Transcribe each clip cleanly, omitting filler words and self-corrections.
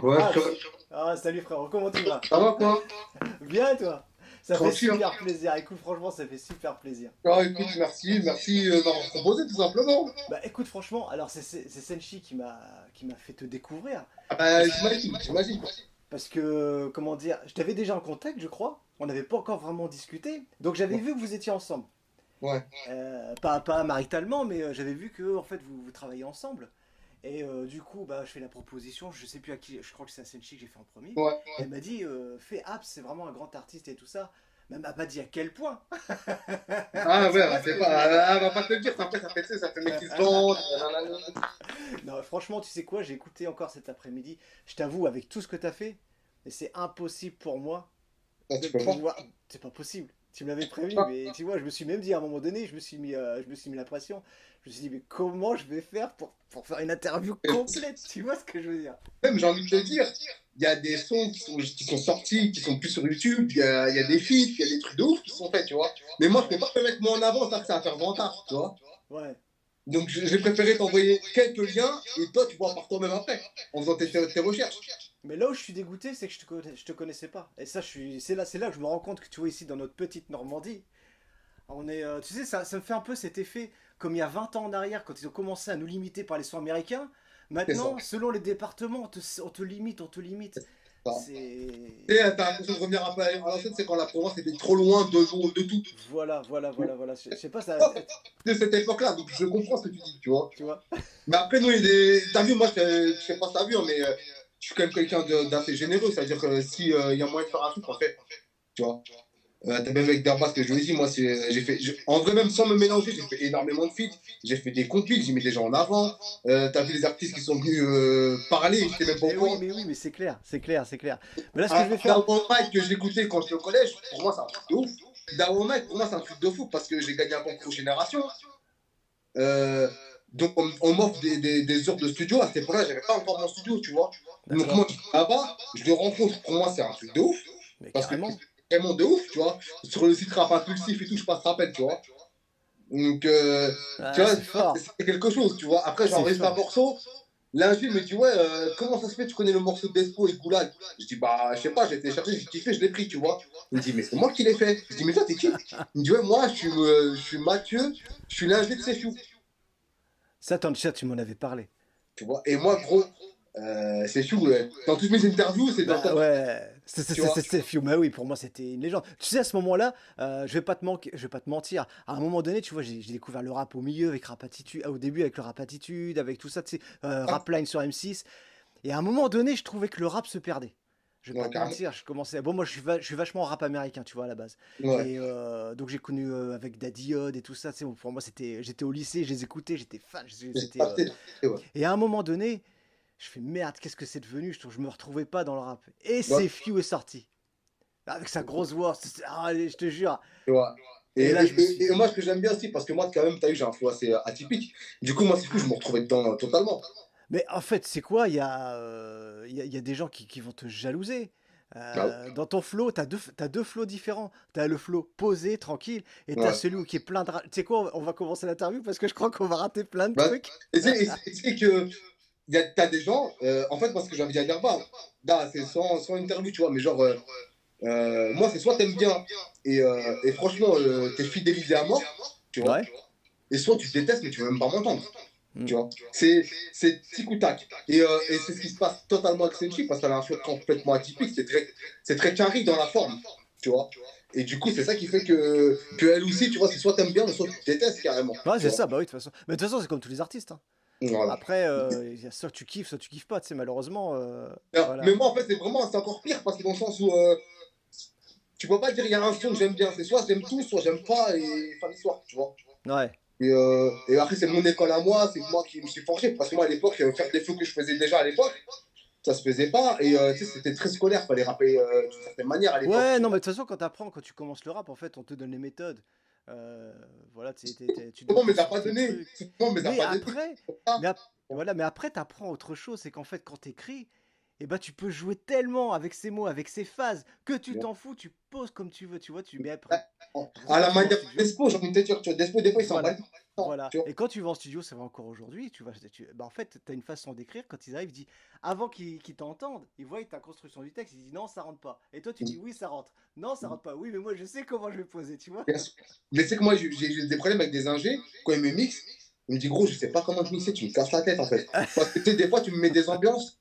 Ouais, Ah, frère, salut frérot, comment tu vas? ça va quoi? Bien toi? Ça fait Tranquille. super plaisir. Écoute, franchement, ça fait super plaisir. Ah, écoute, merci d'avoir proposé tout simplement. Bah écoute, franchement, alors c'est Senshi qui m'a fait te découvrir. Ah bah, Parce, j'imagine. parce que, comment dire, je t'avais déjà en contact, je crois. On n'avait pas encore vraiment discuté. Donc j'avais Ouais, vu que vous étiez ensemble. ouais. Pas maritalement, mais j'avais vu que en fait vous travaillez ensemble. Et du coup, bah, je fais la proposition, je sais plus à qui, je crois que c'est à Senchi que j'ai fait en premier. Ouais. Et elle m'a dit, fais Apps, c'est vraiment un grand artiste et tout ça. Mais elle m'a pas dit à quel point. Ah ouais, Tu vois ce que je veux dire? elle va pas te le dire, après ça fait le mec qui se vante. Nanana. Non, franchement, tu sais quoi, j'ai écouté encore cet après-midi. Je t'avoue, avec tout ce que t'as fait, et c'est impossible pour moi Ah, de tu peux pas. pouvoir. C'est pas possible. Tu me l'avais prévenu, Ah, mais tu vois, je me suis même dit à un moment donné, je me suis mis la pression. Je me suis dit, mais comment je vais faire pour faire une interview complète? Tu vois ce que je veux dire? même j'ai envie de te dire, il y a des sons qui sont sortis, qui sont plus sur YouTube, il y a des feats, il y a des trucs de ouf qui sont faits, tu vois. Mais moi, je Ouais, peux pas me mettre moi en avant, ça va faire vantard, tu vois. ouais. Donc j'ai préféré t'envoyer quelques liens et toi tu vois par toi-même après, en faisant tes recherches. Mais là où je suis dégoûté, c'est que je te connaissais pas. Et ça, c'est là que je me rends compte que tu vois ici dans notre petite Normandie, on est, tu sais, ça me fait un peu cet effet comme il y a 20 ans en arrière quand ils ont commencé à nous limiter par les sons américains. C'est ça. Maintenant, selon les départements, on te limite, on te limite. Ça. C'est Tu sais, t'as l'impression de revenir un peu à l'ancienne, c'est quand la province était trop loin de tout. voilà, voilà, voilà, voilà. Je sais pas ça, De cette époque-là, donc je comprends ce que tu dis, tu vois. tu vois. Mais après, nous, il y a des. T'as vu, moi, je sais pas si t'as vu, hein, mais je suis quand même quelqu'un d'assez généreux, c'est-à-dire que si il y a moyen de faire un truc, en fait, tu vois. T'as même avec Derbas que je lui ai dit, moi, en vrai, même sans me mélanger, j'ai fait énormément de feats, j'ai fait des compiles, j'ai mis des gens en avant. T'as vu les artistes qui sont venus parler, j'étais même pas au courant. Mais oui, mais c'est clair, c'est clair, c'est clair. Mais là, ce que Un je vais faire, Darwin Mike que j'écoutais quand j'étais au collège, pour moi, c'est un truc de ouf. Darwin Mike, pour moi, c'est un truc de fou parce que j'ai gagné un concours génération. Euh, donc, on m'offre des heures de studio. À cette époque-là, j'avais pas encore mon studio, tu vois. Donc, d'accord. moi, là-bas, je le rencontre. Pour moi, c'est un truc de ouf. Mais Parce que carrément. c'est vraiment de ouf, tu vois. Sur le site Rap Impulsif et tout, je passe rappel, tu vois. Donc, tu Ah, vois, c'est fort, c'est quelque chose, tu vois. Après, c'est j'enregistre un fort. morceau. L'ingé me dit, ouais, comment ça se fait, tu connais le morceau d'Espo et Goulag? Je dis, bah, je sais pas, j'ai été chercher, j'ai kiffé, je l'ai pris, tu vois. Il me dit, mais c'est moi qui l'ai fait. Je dis, mais toi, t'es qui? Il me dit, ouais, moi, je suis Mathieu, je suis l'ingé de Sefiu, Ça, ton chat, tu m'en avais parlé. tu vois. Et moi, gros, Sefiu, dans toutes mes interviews, c'est dans le Bah top, ouais, tu vois. c'est Fiu. Bah oui, pour moi c'était une légende. Tu sais, à ce moment-là, je vais pas te mentir. À un moment donné, tu vois, j'ai découvert le rap au milieu avec Rap Attitude, au début avec le Rap Attitude, avec tout ça, tu sais, Ah, Rapline sur M6. Et à un moment donné, je trouvais que le rap se perdait. Je vais pas ouais, te carrément. mentir, je commençais. Bon, moi, je suis vachement rap américain, tu vois, à la base. Ouais. Et donc, j'ai connu avec Daddy Odd et tout ça. Tu sais, pour moi, j'étais au lycée, je les écoutais, j'étais fan. Mais c'est C'était. passé, ouais. Et à un moment donné, je fais merde, qu'est-ce que c'est devenu? Je me retrouvais pas dans le rap. Et Ouais, c'est Few est sorti. Avec sa grosse voix. Je te jure. tu vois. Et, Et là, je me suis et moi, ce dit. que j'aime bien aussi, parce que moi, quand même, t'as vu, j'ai un flow assez atypique. Du coup, moi, c'est fou, je me retrouvais dedans totalement. Mais en fait, c'est quoi? Il y a des gens qui vont te jalouser. Ah Dans ton flow, t'as deux flows différents. T'as le flow posé, tranquille, et t'as ouais. celui qui est plein de. Tu sais quoi? On va commencer l'interview parce que je crois qu'on va rater plein de Bah, trucs. et c'est que t'as des gens, en fait, parce que j'avais dit à Derba, là, c'est sans interview, tu vois, mais genre, moi, c'est soit t'aimes bien et franchement, t'es fidélisé à mort, tu vois, Ouais. et soit tu détestes, mais tu veux même pas m'entendre, Mm. tu vois. C'est tic ou tac. Et c'est ce qui se passe totalement avec Senchi, parce qu'elle a un flow complètement atypique, c'est très carré dans la forme, tu vois. Et du coup, c'est ça qui fait que elle aussi, tu vois, c'est soit t'aimes bien, soit tu détestes carrément, Ouais, tu c'est vois. ça, bah oui, de toute façon. Mais de toute façon, c'est comme tous les artistes, hein. Voilà. Après, il y a soit tu kiffes pas, tu sais, malheureusement. Mais Voilà. moi, en fait, c'est encore pire parce que dans le sens où tu peux pas dire il y a un son que j'aime bien. C'est soit j'aime tout, soit j'aime pas et fin d'histoire, tu vois. Ouais. Et après, c'est mon école à moi, c'est moi qui me suis forgé. Parce que moi, à l'époque, faire des flows que je faisais déjà à l'époque, ça se faisait pas. Et tu sais, c'était très scolaire, fallait rapper d'une certaine manière à l'époque, Ouais, tu non, mais vois. de toute façon, quand tu commences le rap, en fait, on te donne les méthodes. Voilà, tu dois Comment on me être les a sur pas tes donné? trucs. Comment on me les a Mais pas donné? après, Ah, mais voilà, mais après, t'apprends autre chose, c'est qu'en fait, quand t'écris, eh ben, tu peux jouer tellement avec ces mots, avec ces phases, que tu tu vois. t'en fous, tu poses comme tu veux, tu vois, tu mets après. Pourtant, À quand la tu vas en manière studio, d'Espo, j'ai envie de te dire, tu vois, Despo, des fois, il s'en bat voilà. le cul, Voilà. tu vois. Et quand tu vas en studio, ça va encore aujourd'hui, bah en fait, tu as une façon d'écrire. Quand ils arrivent, ils disent, avant qu'ils t'entendent, ils voient ta construction du texte, ils disent non, ça rentre pas. Et toi, tu dis oui, ça rentre. Non, ça rentre pas. Oui, mais moi, je sais comment je vais poser, tu vois. Bien sûr. Mais c'est que moi, j'ai des problèmes avec des ingés, quand ils me mixent, ils me disent, gros, je sais pas comment te mixer, tu me casses la tête, en fait. Parce que, tu sais, des fois, tu me mets des ambiances,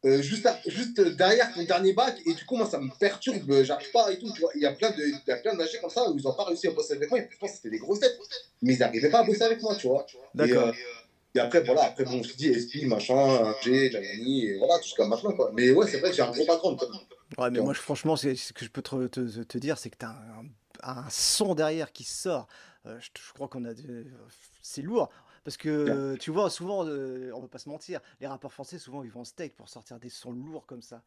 juste derrière ton dernier bac, et du coup, moi, ça me perturbe, j'arrive pas et tout, tu vois. Il y a plein d'ingés comme ça où ils n'ont pas réussi à bosser avec moi, et pourtant, c'était des grosses têtes. Mais ils n'arrivaient pas à bosser avec moi, tu vois. Et, D'accord. et après, voilà, après, bon, je te dis, SP, machin, G, Janani, et voilà, jusqu'à maintenant, quoi. Mais ouais, c'est vrai que j'ai un gros background, quand même, Ouais, mais tu moi, vois. franchement, c'est ce que je peux te dire, c'est que t'as un son derrière qui sort. Je crois qu'on a. C'est lourd. Parce que tu vois, souvent, on va pas se mentir, les rappeurs français, souvent, ils vont en steak pour sortir des sons lourds comme ça.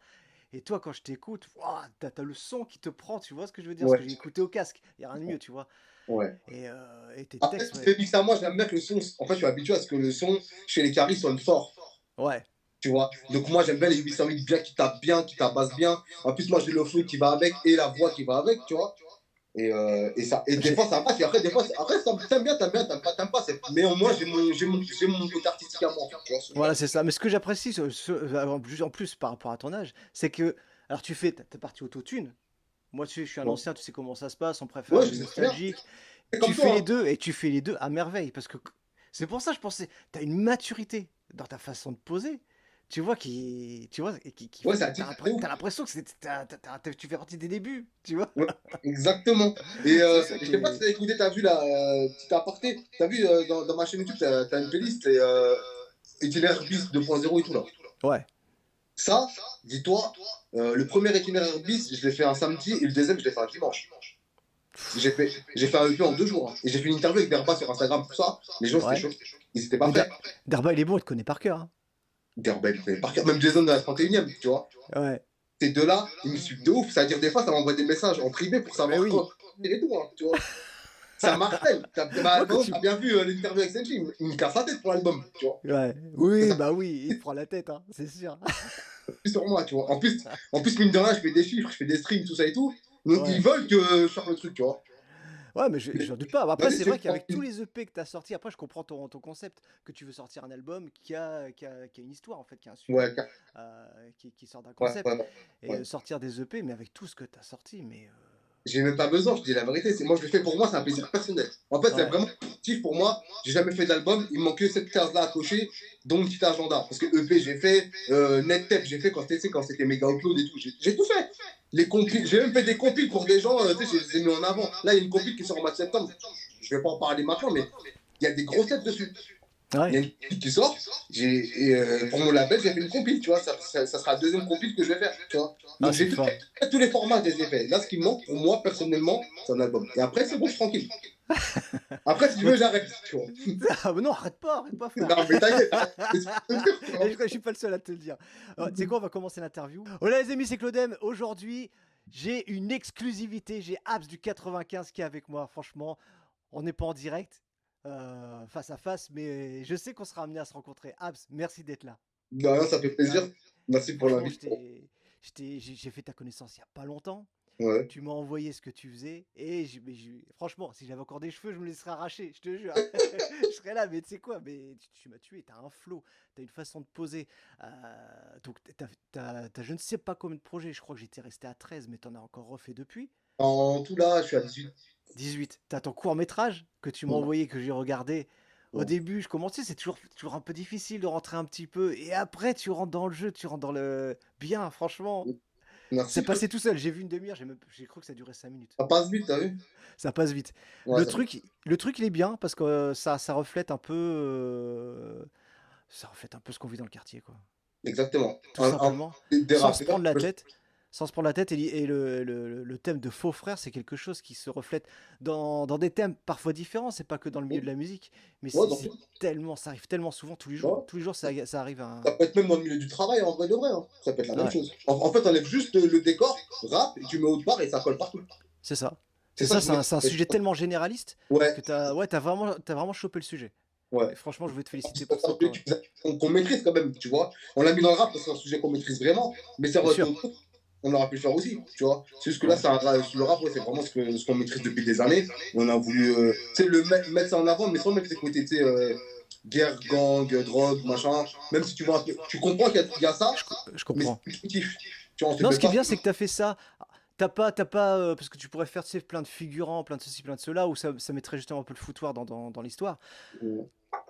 Et toi, quand je t'écoute, ouah, t'as le son qui te prend, tu vois ce que je veux dire? Ce que Ouais, j'ai écouté au casque, y a rien de mieux, tu vois. ouais. Et tes Après, textes, si tu ouais. fais mixer à moi, j'aime bien que le son. En fait, je suis habitué à ce que le son chez les caries sonne fort. Ouais. Tu vois. Donc, moi, j'aime bien les 808 bien, qui tabassent bien. En plus, moi, j'ai le flow qui va avec et la voix qui va avec, tu vois. Et des J'ai- fois, ça passe. Et après, des fois, t'aimes bien, t'aimes pas. Mais au moins, j'ai mon côté artistique à moi, en fait, tu vois. Voilà, c'est ça. Mais ce que j'apprécie, en plus par rapport à ton âge, c'est que. Alors, t'es parti autotune. Moi, je suis un Ouais, ancien, tu sais comment ça se passe, on préfère ouais, du je sais très bien. nostalgique. C'est Tu comme fais toi, les hein. deux et tu fais les deux à merveille. Parce que c'est pour ça, je pensais, tu as une maturité dans ta façon de poser. Tu vois, tu vois, et Ouais, ça dit, c'est ouf. t'as l'impression que tu fais partie des débuts, tu vois. Ouais, exactement. Et C'est ça je qui sais pas si est. t'as écouté, t'as vu la petite aparté. T'as vu dans ma chaîne YouTube, t'as une playlist, c'est itinéraire bis 2.0 et tout là. Ouais, Ça, dis-toi, le premier itinéraire bis, je l'ai fait un samedi et le deuxième, je l'ai fait un dimanche. J'ai fait un EP en 2 jours, hein. Et j'ai fait une interview avec Derba sur Instagram, tout ça. Les gens, c'était ouais. chaud. Ils étaient pas Mais prêts. Darba, il est bon, il te connaît par cœur, hein. Derba, il connaît par cœur. Même Jason de la 31e, tu vois. Ouais. Ces deux-là, ils me suivent de ouf. C'est-à-dire, des fois, ça m'envoie des messages en privé pour Mais savoir oui. quoi et tout, hein, tu vois. Ça martèle. Moi, Par quand exemple, tu. t'as bien vu l'interview avec Senji, il me casse la tête pour l'album, tu vois. Ouais. C'est Oui, ça, bah oui, il te prend la tête, hein, c'est sûr. plus sur moi, tu vois. En plus, mine de rien, je fais des chiffres, je fais des streams, tout ça et tout. Donc, ils Ouais. veulent que je sorte le truc, tu vois. Ouais, mais Mais, j'en doute pas. Après, vas-y, c'est tu vrai me prends qu'avec tous les EP que tu as sortis, après, je comprends ton concept, que tu veux sortir un album qui a une histoire, en fait, qui a un sujet, Ouais, qui sort d'un ouais, concept. ouais, Et ouais. sortir des EP, mais avec tout ce que tu as sorti, mais. J'ai même pas besoin, je dis la vérité. Moi, je le fais pour moi, c'est un plaisir personnel. En fait, c'est Ouais, vraiment positif pour moi. J'ai jamais fait d'album, il me manque que cette case-là à cocher, donc petit agenda. Parce que EP, j'ai fait, NetTap, j'ai fait quand c'était méga upload et tout. J'ai tout fait. Les compiles, j'ai même fait des compiles pour des gens, tu sais, je les ai mis en avant. Là, il y a une compile qui sort au mois de septembre. Je vais pas en parler maintenant, mais il y a des grosses têtes dessus. Il y ouais. a une compile qui sort. Pour mon label, j'ai fait une compile, tu vois. Ça sera la deuxième compile que je vais faire, tu vois. Ah, Donc c'est j'ai tout fort. fait, tous les formats des effets. Là, ce qui me manque pour moi, personnellement, c'est un album. Et après, c'est bon, je suis tranquille. Après, si tu Mais veux, j'arrête, tu vois. ah, mais non, arrête pas, frère. Non, mais t'inquiète, hein. Mais c'est sûr, tu vois. Et je suis pas le seul à te le dire. Tu sais quoi, on va commencer l'interview. Hola les amis, c'est Claudem. Aujourd'hui, j'ai une exclusivité. J'ai Abs du 95 qui est avec moi. Franchement, on n'est pas en direct, face à face, mais je sais qu'on sera amené à se rencontrer. Abs, merci d'être là. De rien, ça fait plaisir. Merci pour Franchement, l'invitation. j'ai fait ta connaissance il y a pas longtemps. Ouais. Tu m'as envoyé ce que tu faisais et franchement, si j'avais encore des cheveux, je me les serais arrachés, je te jure. Je serais là, mais tu sais quoi, mais tu m'as tué, t'as un flow, t'as une façon de poser. Donc, t'as je ne sais pas combien de projets, je crois que j'étais resté à 13, mais t'en as encore refait depuis. En tout, là, je suis à 18. 18. T'as ton court métrage que tu m'as Ouais. envoyé, que j'ai regardé. Au Ouais. début, je commençais, c'est toujours un peu difficile de rentrer un petit peu. Et après, tu rentres dans le jeu, tu rentres dans le. Bien, franchement. C'est Merci, frère. passé tout seul. J'ai vu une demi-heure, j'ai cru que ça durait 5 minutes. Ça passe vite, t'as vu? Ça passe vite. Ouais, ça passe. Le truc, il est bien parce que ça reflète un peu. Ça reflète un peu ce qu'on vit dans le quartier, quoi. Exactement. Tout simplement. Des Sans se rappeurs. prendre la tête. Sans se prendre la tête. Et le thème de faux frères, c'est quelque chose qui se reflète dans des thèmes parfois différents. C'est pas que dans le milieu de la musique. Mais Ouais, c'est tellement. Ça arrive tellement souvent tous les jours. ouais. Tous les jours, ça arrive à. Ça peut être même dans le milieu du travail, en vrai de vrai, hein. Ça peut être la même Ouais, chose. En fait, on enlève juste le décor, rap, et tu mets autre part et ça colle partout. c'est ça. C'est C'est ça ça, que je voulais. c'est un sujet tellement généraliste Ouais, que t'as vraiment chopé le sujet. ouais. Et franchement, je voulais te féliciter C'est pour un ça, sujet quoi. qu'on maîtrise quand même, tu vois. On l'a mis dans le rap parce que c'est un sujet qu'on maîtrise vraiment, mais ça Bien aurait été sûr. autre chose. on aurait pu le faire aussi, tu vois. C'est juste que là, le rap, ouais, c'est vraiment ce qu'on maîtrise depuis des années. On a voulu, tu sais, mettre ça en avant, mais sans mettre ses côtés, tu sais, guerre, gang, drogue, machin. Même si tu vois, tu comprends qu'il y a ça, Je mais c'est comprends. fictif. Tu vois, on te Non, met ce qui est pas. bien, c'est que t'as fait ça. T'as pas, parce que tu pourrais faire, tu sais, plein de figurants, plein de ceci, plein de cela, où ça mettrait justement un peu le foutoir dans l'histoire.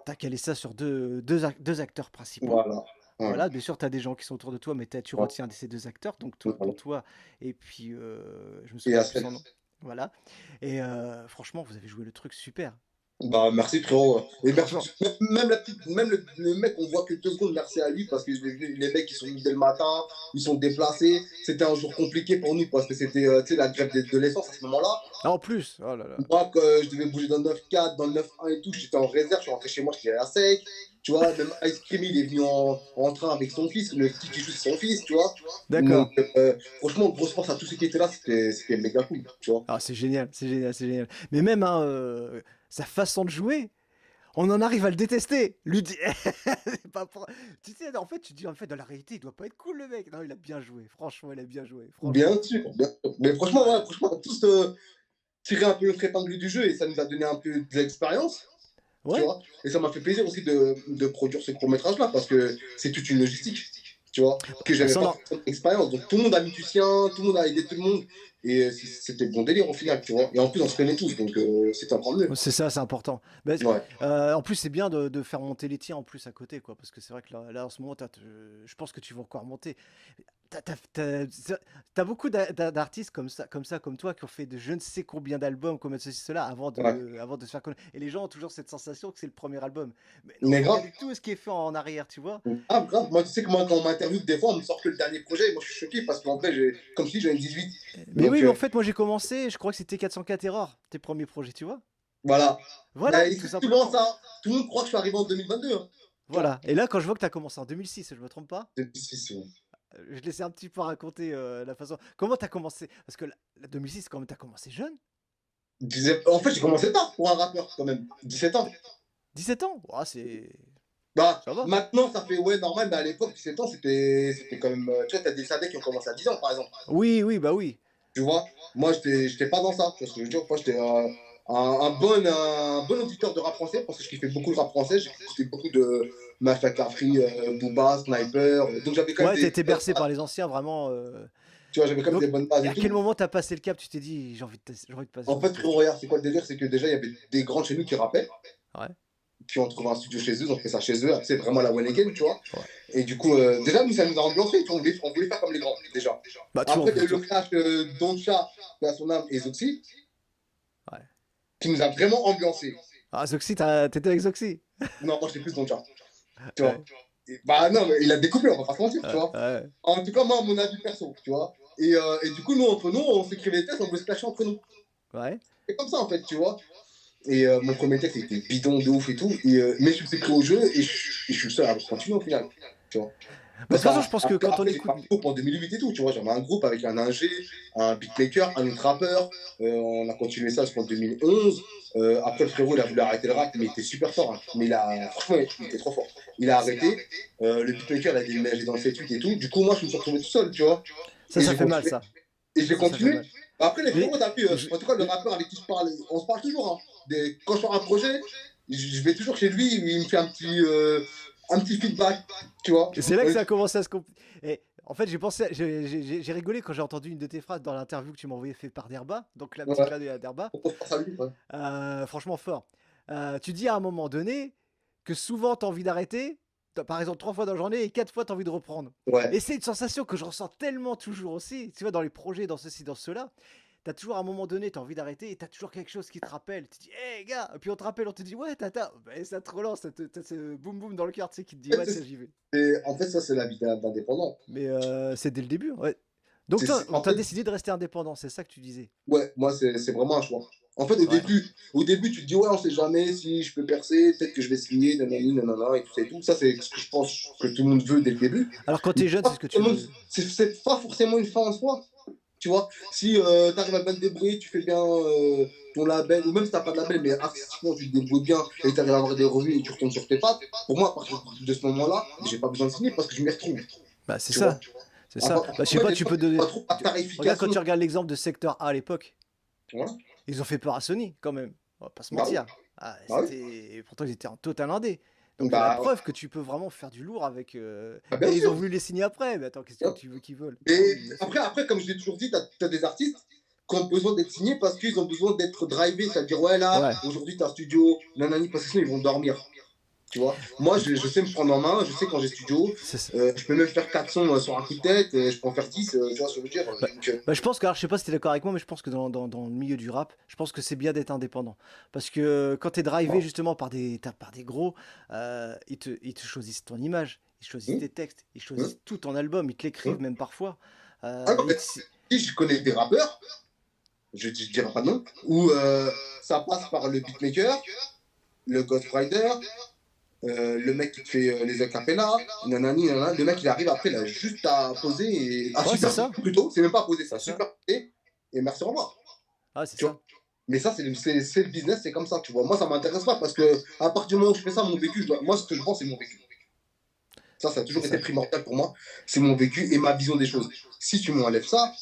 T'as calé ça sur deux acteurs principaux. Voilà. Ouais. Voilà, bien sûr, tu as des gens qui sont autour de toi, mais tu Ouais. retiens ces deux acteurs, donc toi, Voilà. dont toi, et puis je me Et souviens à plus son nom. Voilà. Et franchement, vous avez joué le truc super. bah, merci frérot. Et merci, Franchement. même, même le mec, on voit que 2 secondes, merci à lui parce que les mecs, ils sont venus dès le matin, ils sont déplacés. C'était un jour compliqué pour nous parce que c'était tu sais, la grève de l'essence à ce moment-là. Ah, en plus, oh là là. Moi, quand je devais bouger dans le 9-4, dans le 9-1 et tout, j'étais en réserve, je suis rentré chez moi, j'étais à sec. Tu vois, même Ice Cream, il est venu en train avec son fils, le petit qui joue, c'est son fils, tu vois. Donc, D'accord. franchement, grosse force à tous ceux qui étaient là, c'était méga cool, tu vois. Ah, c'est génial, c'est génial, c'est génial. Mais même hein, sa façon de jouer, on en arrive à le détester. Lui dit, c'est pas tu sais, en fait, tu dis en fait dans la réalité, il doit pas être cool le mec. Non, il a bien joué. Franchement, il a bien joué. Franchement. Bien sûr, bien sûr. Mais franchement, ouais, franchement, on a tous tiré un peu notre épingle du jeu et ça nous a donné un peu de l'expérience, tu Ouais. vois. Et ça m'a fait plaisir aussi de produire ce court-métrage-là parce que c'est toute une logistique, tu vois, que Bah, j'avais ça, pas non. forcément d'expérience. Donc tout le monde a mis du sien, tout le monde a aidé tout le monde et c'était bon délire au final, tu vois. Et en plus, on se connaît tous, donc c'était encore mieux. C'est ça, c'est important. Bah, Ouais. en plus, c'est bien de faire monter les tiens en plus à côté, quoi, parce que c'est vrai que là, en ce moment, je pense que tu vas encore monter. T'as beaucoup d'artistes comme toi, qui ont fait de je ne sais combien d'albums, comme ceci, cela, Ouais. avant de se faire connaître. Et les gens ont toujours cette sensation que c'est le premier album. Mais non, Mais grave, regardez tout ce qui est fait en arrière, tu vois. grave, grave. Moi, tu sais que moi, quand on m'interviewe, des fois, on me sort que le dernier projet et moi, je suis choqué parce qu'en vrai, comme je dis, j'en ai 18. Mais oui, Donc, mais en fait, moi j'ai commencé, je crois que c'était 404 Errors, tes premiers projets, tu vois. voilà. Voilà, Mais tout c'est souvent simplement. ça. Tout le monde croit que je suis arrivé en 2022. Hein. Tu vois. Voilà. Et là, quand je vois que t'as commencé en 2006, je me trompe pas. C'est sûr. Je laissais un petit peu raconter la façon. Comment t'as commencé? Parce que la 2006, quand même, t'as commencé jeune. En fait, j'ai commencé tard pour un rappeur, quand même. 17 ans. 17 ans? Ouah, c'est. Bah, Ça va. maintenant, ça fait, ouais, normal, mais à l'époque, 17 ans, c'était quand même. Tu vois, t'as des sadets qui ont commencé à 10 ans, par exemple. Oui, oui, bah oui. Tu vois, moi, j'étais pas dans ça. Tu vois ce que je veux dire? Moi, j'étais un bon auditeur de rap français, parce que je kiffais beaucoup le rap français. J'écoutais beaucoup de Mafia Cafri, Booba, Sniper. Donc, j'avais quand même Ouais, t'as des été bonnes bercé par bases. les anciens, vraiment. Tu vois, j'avais quand même Donc, des bonnes bases et et à quel tout. moment t'as passé le cap? Tu t'es dit, j'ai En envie fait, de frérot, tester. regarde, c'est quoi le délire? C'est que déjà, il y avait des grands de chez nous qui rappaient. Ouais. Puis on trouve un studio chez eux, on fait ça chez eux, c'est vraiment la one again, tu vois. Ouais. Et du coup, déjà, nous, ça nous a ambiancé, tu vois, on voulait faire comme les grands, déjà. Bah, tu vois, Après, il y a eu le clash Doncha, à son âme, et Zoxy, Ouais. qui nous a vraiment ambiancé. Ah, Zoxy, t'étais avec Zoxy. Non, moi, j'étais plus Doncha, tu vois. Ouais. Bah non, mais il a découpé, on va pas se mentir, tu Ouais. vois. Ouais. En tout cas, moi, à mon avis perso, tu vois. Et du coup, nous, entre nous, on s'écrivait des textes, on voulait se clasher entre nous. Ouais. C'est comme ça, en fait, tu vois. Et mon premier texte était bidon de ouf et tout. Mais je me suis pris au jeu et je suis le seul à continuer au final. Tu vois. Bah, de Parce toute façon, je pense que quand on qu'après, j'ai fait écoute. un groupe en 2008 et tout. Tu vois, j'avais un groupe avec un ingé, un beatmaker, un autre rappeur. On a continué ça jusqu'en 2011. Après, le frérot, il a voulu arrêter le rap, mais il était super fort. Hein. Mais franchement, il était trop fort. Il a arrêté. Le beatmaker, il a déménagé dans le 7-8 et tout. Du coup, moi, je me suis retrouvé tout seul, tu vois. Ça, Et ça j'ai fait mal, continué. ça. Et j'ai Ça fait continué. mal. Après, les Mais. frérots, t'as vu, je- en tout cas, le rappeur avec qui je parle, on se parle toujours. Hein. Quand je sors un projet, je vais toujours chez lui, il me fait un petit feedback, tu vois. C'est là que ça a commencé à se compliquer. En fait, j'ai pensé, j'ai rigolé quand j'ai entendu une de tes phrases dans l'interview que tu m'as envoyé fait par Derba, donc la petite Ouais, là de Derba. on pense à lui, ouais. Franchement fort. Tu dis à un moment donné que souvent tu as envie d'arrêter, par exemple 3 fois dans la journée et 4 fois tu as envie de reprendre. Ouais. Et c'est une sensation que je ressens tellement toujours aussi, tu vois, dans les projets, dans ceci, dans cela. T'as toujours à un moment donné, t'as envie d'arrêter et t'as toujours quelque chose qui te rappelle. Tu te dis, hé gars, et puis on te rappelle, on te dit, ouais, tata, et ça te relance, t'as ce boum boum dans le cœur, tu sais, qui te dit, En fait, ouais, tiens, j'y vais. en fait, ça, c'est la vie d'indépendant. Mais c'est dès le début, ouais. Donc toi, on En t'a fait, décidé de rester indépendant, c'est ça que tu disais. ouais, moi, c'est vraiment un choix. En fait, Ouais. au début, tu te dis, ouais, on sait jamais si je peux percer, peut-être que je vais signer, nanani, nanana, et tout ça et tout. Ça, c'est ce que je pense que tout le monde veut dès le début. Alors quand t'es jeune, c'est ce que tu veux. C'est pas forcément une fin en soi. Tu vois, si tu arrives à bien te débrouiller, tu fais bien ton label, ou même si t'as pas de label, mais artistiquement tu te débrouilles bien et tu arrives à avoir des revenus et tu retournes sur tes pattes, pour moi, à partir de ce moment-là, j'ai pas besoin de signer parce que je m'y retrouve. Bah c'est Tu vois. ça. C'est ça. Bah, je sais Après, pas, des tu fois, peux c'est donner. pas trop la Regarde quand tarification. tu regardes l'exemple de Secteur A à l'époque. Voilà. Ils ont fait peur à Sony, quand même. On va pas se Bah oui, mentir. Ah, bah oui. c'était. Pourtant, ils étaient en total indé. Donc, la Bah, preuve que tu peux vraiment faire du lourd avec. bah, bien Et ils ont sûr. voulu les signer après. Mais attends, qu'est-ce que Hein. tu veux qu'ils veulent? Bah Et oui, bien sûr. après, comme je l'ai toujours dit, t'as des artistes qui ont besoin d'être signés parce qu'ils ont besoin d'être drivés. C'est-à-dire, ouais, là, Ouais. aujourd'hui, t'as un studio, nanani, parce que sinon, ils vont dormir. Tu vois, moi, je sais me prendre en main, je sais quand j'ai studio, C'est ça. je peux même faire 4 sons sur un coup de tête, je peux en faire 10, tu vois ce que je veux dire. Bah, Donc, je pense que, alors, je sais pas si t'es d'accord avec moi, mais je pense que dans le milieu du rap, je pense que c'est bien d'être indépendant. Parce que quand t'es drivé bon. justement par des gros, ils te choisissent ton image, ils choisissent Hum, tes textes, ils hum, choisissent tout ton album, ils te l'écrivent hum. même parfois. Ah non, Ils mais te- si je connais des rappeurs, je dirais pas non, où ça passe par le beatmaker, le ghostwriter, le mec qui te fait les acapellas, nanani, nanana. Le mec il arrive après, il a juste à poser et à Ouais, c'est superposer ça. plutôt, c'est même pas à poser, C'est ça ça. superposer et merci au revoir. Ah, c'est Tu ça. vois. Mais ça, c'est le business, c'est comme ça, tu vois. Moi, ça m'intéresse pas parce que à partir du moment où je fais ça, mon vécu, moi, ce que je pense, c'est mon vécu. Ça a C'est toujours été ça. primordial pour moi. C'est mon vécu et ma vision des choses. Si tu m'enlèves ça,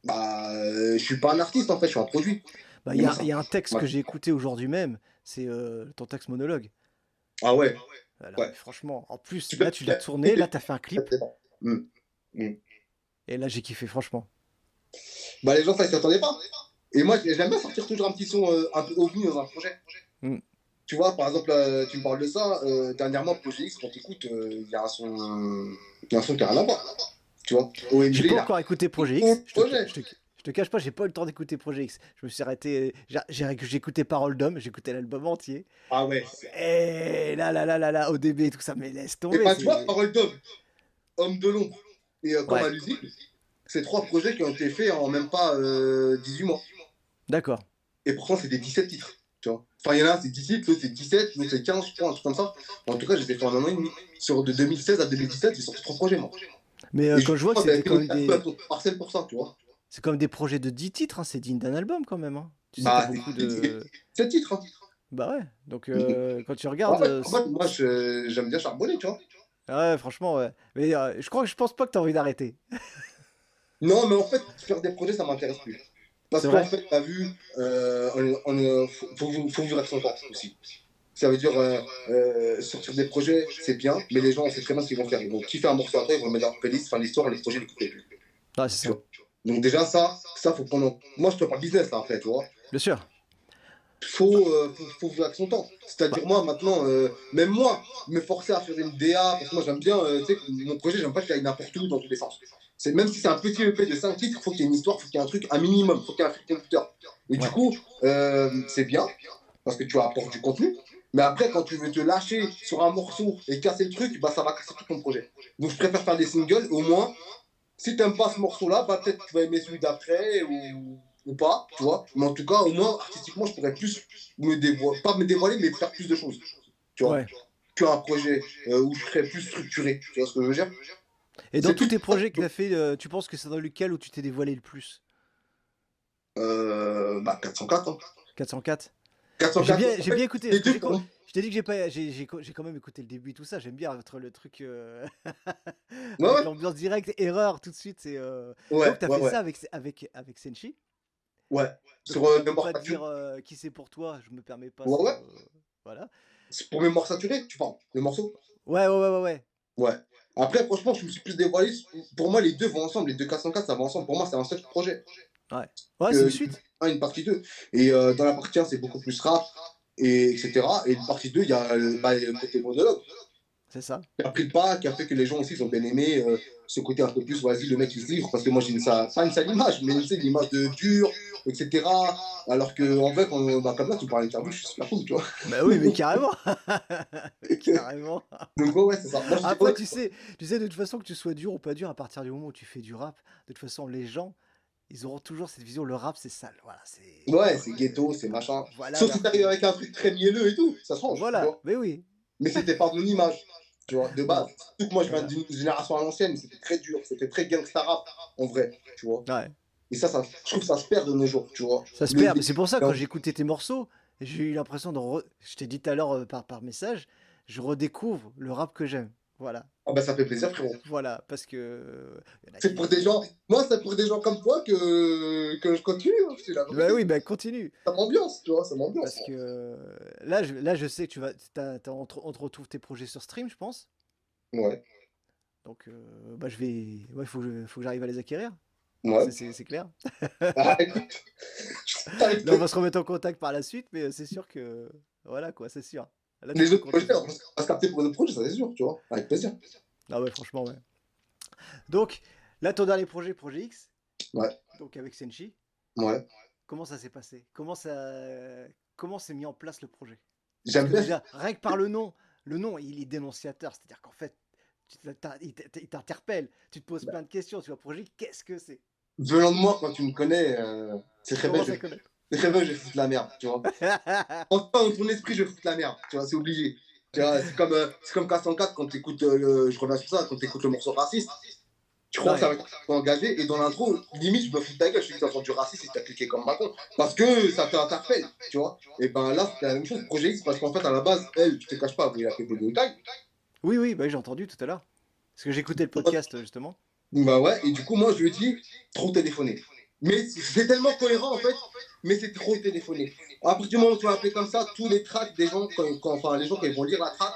bah, je suis pas un artiste en fait, je suis un produit. Bah, Mais moi, il ça. y a un texte que j'ai écouté aujourd'hui même, c'est ton texte monologue. Ah ouais, Alors, ouais. mais franchement, en plus, Tu peux. là, tu l'as tourné, là, t'as fait un clip, Mm, mm. et là, j'ai kiffé, franchement. Bah, les gens, ça, ils s'attendaient pas. Et moi, j'aime bien sortir toujours un petit son un peu ovni dans un projet. Mm. Tu vois, par exemple, tu me parles de ça, dernièrement, Projet X, quand tu écoutes, il y a un son, il y a un son qui a rien à voir. Tu vois, OMG, J'ai pas il a encore écouté Projet un X. projet. Je te cache pas, j'ai pas eu le temps d'écouter Projet X. Je me suis arrêté. J'ai écouté Parole d'homme, j'ai écouté l'album entier. Ah ouais. Et là, ODB et tout ça, mais laisse Et tomber. bah, tu vois, C'est. Parole d'homme, Homme de l'ombre et Comme Ouais, à l'usine, c'est trois projets qui ont été faits en même pas 18 mois. d'accord. Et pourtant, c'est des 17 titres. Tu vois. Enfin, il y en a un, c'est 10 titres, l'autre, c'est 17, l'autre, c'est 15, je crois, un truc comme ça. En tout cas, j'ai fait en un an et demi. De 2016 à 2017, j'ai sorti trois projets, moi. Mais Et je quand je vois que crois que j'avais c'était fait quand mon même tatou à des. ton parcelle pour ça, tu vois. C'est comme des projets de 10 titres, hein, c'est digne d'un album quand même. Hein. Tu sais qu'il y a Bah, beaucoup c'est de. 7 titres. Hein. Bah ouais, donc quand tu En regardes. fait, moi, j'aime bien charbonner, tu vois. Ouais, franchement, ouais. Mais je pense pas que t'as envie d'arrêter. Non, mais en fait, faire des projets, ça m'intéresse plus. Parce C'est qu'en vrai? fait, t'as vu, faut vivre avec son temps aussi. Ça veut dire sortir des projets, c'est bien, mais les gens, on sait très bien ce qu'ils vont faire. Ils vont kiffer un morceau après, ils vont le mettre dans leur playlist, fin l'histoire, les projets, ils l'écoutent plus. Ouais, c'est Tu ça. vois. Donc déjà, ça faut prendre. Moi, je te parle business, là, après, tu vois. Bien sûr. Faut vivre avec son temps. Bah, C'est-à-dire, moi, maintenant, même moi, me forcer à faire une DA, parce que moi, j'aime bien, tu sais, mon projet, j'aime pas qu'il aille n'importe où, dans tous les sens. Même si c'est un petit EP de 5 titres, il faut qu'il y ait une histoire, il faut qu'il y ait un truc, un minimum, il faut qu'il y ait un fil conducteur. Et du ouais. coup, c'est bien, parce que tu apportes du contenu, mais après, quand tu veux te lâcher sur un morceau et casser le truc, bah, ça va casser tout ton projet. Donc, je préfère faire des singles, au moins, si t'aimes pas ce morceau-là, bah, peut-être tu vas aimer celui d'après, ou pas, tu vois. Mais en tout cas, au moins, artistiquement, je pourrais plus me dévoiler, pas me dévoiler, mais faire plus de choses, tu vois, Ouais. qu'un projet où je serais plus structuré, tu vois ce que je veux dire. Et dans C'est tous plus tes projets que tu as fait, tu penses que c'est dans lequel où tu t'es dévoilé le plus? bah, 404, hein. 404? 404, en J'ai bien fait, écouté, les parce que deux pour moi. je t'ai dit que j'ai pas, j'ai quand même écouté le début et tout ça. J'aime bien être le truc Ouais, avec ouais, l'ambiance directe, erreur tout de suite. ouais, Donc tu as ouais, fait ouais, ça avec Senshi. ouais. Donc Sur on peut Mémoire pas dire Saturée. qui c'est pour toi. Je me permets pas. Ouais, C'est ouais. voilà. C'est pour Mémoire Saturée, tu parles, le morceau. Ouais. Ouais. Après, franchement, je me suis plus dévoilé. Pour moi, les deux vont ensemble. Les deux 404, ça va ensemble. Pour moi, c'est un seul projet. Ouais. Ouais, c'est une Que suite. une partie 2. Et dans la partie 1, c'est beaucoup plus rap, et, etc. Et la partie 2, il y a le côté monologue C'est ça. qui a pris le pas, qui a fait que les gens aussi ont bien aimé ce côté un peu plus, vas-y, le mec il se livre, parce que moi j'ai pas une sale image, mais tu sais, l'image de dur, etc. Alors que en vrai, comme là, tu parles d'interview, je suis super cool, tu vois. Bah oui, mais carrément. Mais carrément. Donc, ouais, c'est ça. Moi, je dis, Après, ouais, tu sais, de toute façon, que tu sois dur ou pas dur, à partir du moment où tu fais du rap, de toute façon, les gens, ils auront toujours cette vision, le rap, c'est sale. Voilà, ouais, c'est ghetto, c'est machin. voilà, Sauf si alors que. t'arrives avec un truc très mielleux et tout, ça change, tu Voilà, vois. mais oui. Mais c'était pas mon image, tu vois, de base. Non, Surtout que moi, je viens voilà. d'une génération à l'ancienne, c'était très dur, c'était très gangsta rap, en vrai, tu vois. Ouais, Et ça, je trouve que ça se perd de nos jours, tu vois. ça se Le perd. Mais vécu, c'est pour ça, quand hein. j'écoutais tes morceaux, j'ai eu l'impression je t'ai dit tout à l'heure par message, je redécouvre le rap que j'aime. Voilà. Ah bah ça fait plaisir, frérot. Voilà, parce que y en a C'est qui. pour des gens, moi, c'est pour des gens comme toi que je continue, hein, c'est la Bah vérité. oui, bah continue. Ça m'ambiance, tu vois, ça m'ambiance, Parce moi. que là, je sais que on te retrouve tes projets sur stream, je pense. Ouais, Donc, bah, ouais, faut que j'arrive à les acquérir. ouais. C'est clair. Ah, écoute, avec Là, on va se remettre en contact par la suite, mais c'est sûr que. Voilà, quoi, c'est sûr. Là, tu les peux autres compter projets, sur on moi. va se capter pour les autres projets, ça c'est sûr, tu vois, avec plaisir. Ah ouais, franchement, ouais. Donc, là, ton dernier projet, Projet X, Ouais, donc avec Senshi, ouais. comment ça s'est passé? Comment s'est mis en place le projet? Parce J'aime que bien. déjà, rien que par le nom, il est dénonciateur. C'est-à-dire qu'en fait, il t'interpelle, tu te poses Bah, plein de questions. Tu vois, projet, qu'est-ce que c'est? venant de moi, quand tu me connais, c'est Tu très bien, commences à connaître. c'est très bien, je vais foutre la merde, tu vois. En tout cas, dans ton esprit, je vais foutre la merde, tu vois, c'est obligé. Tu vois, c'est comme K104 quand tu écoutes, je reviens sur ça, quand tu écoutes le morceau raciste, tu crois que ça Ouais. va être engagé, et dans l'intro, limite, je me fous de ta gueule, je te dis que t'as entendu raciste et que t'as cliqué comme Macron. Parce que ça t'interpelle, tu vois. Et ben là, c'était la même chose, Projet X, parce qu'en fait, à la base, elle, je te cache pas, il a fait des tags. Oui, oui, bah, j'ai entendu tout à l'heure. Parce que j'écoutais le podcast, justement. Bah ouais, et du coup, moi, je lui ai dit, trop téléphoné. Mais c'est tellement cohérent, en fait, mais c'est trop téléphoné. À partir du moment où tu vas appeler comme ça, tous les tracks des gens, enfin, les gens, quand ils vont lire la track,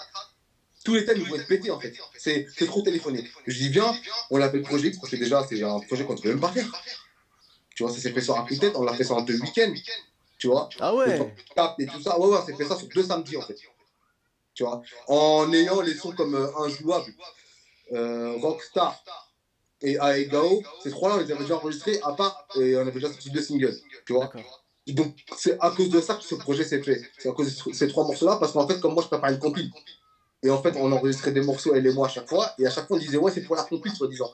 tous les thèmes, ils vont être pétés, en fait. C'est trop téléphoné. Je dis, viens, on l'appelle Projet X, parce que déjà, c'est un projet qu'on ne devait même pas faire. Tu vois, ça s'est fait sur un coup de tête, on l'a fait sur un 2 week-ends, tu vois. Ah Le temps ouais. de cap et tout ça, ouais, ouais, on s'est fait ça sur 2 samedis, en fait. Tu vois, en ayant les sons comme Injouable, Rockstar, et Aegao, ces trois-là, on les avait déjà enregistrés à part, et on avait déjà sorti 2 singles, tu vois. D'accord. Donc, c'est à cause de ça que ce projet s'est fait. C'est à cause de ces 3 morceaux-là, parce qu'en fait, comme moi, je prépare une compile. Et en fait, on enregistrait des morceaux, elle et moi, à chaque fois, et à chaque fois, on disait, ouais, c'est pour la compile, soi-disant.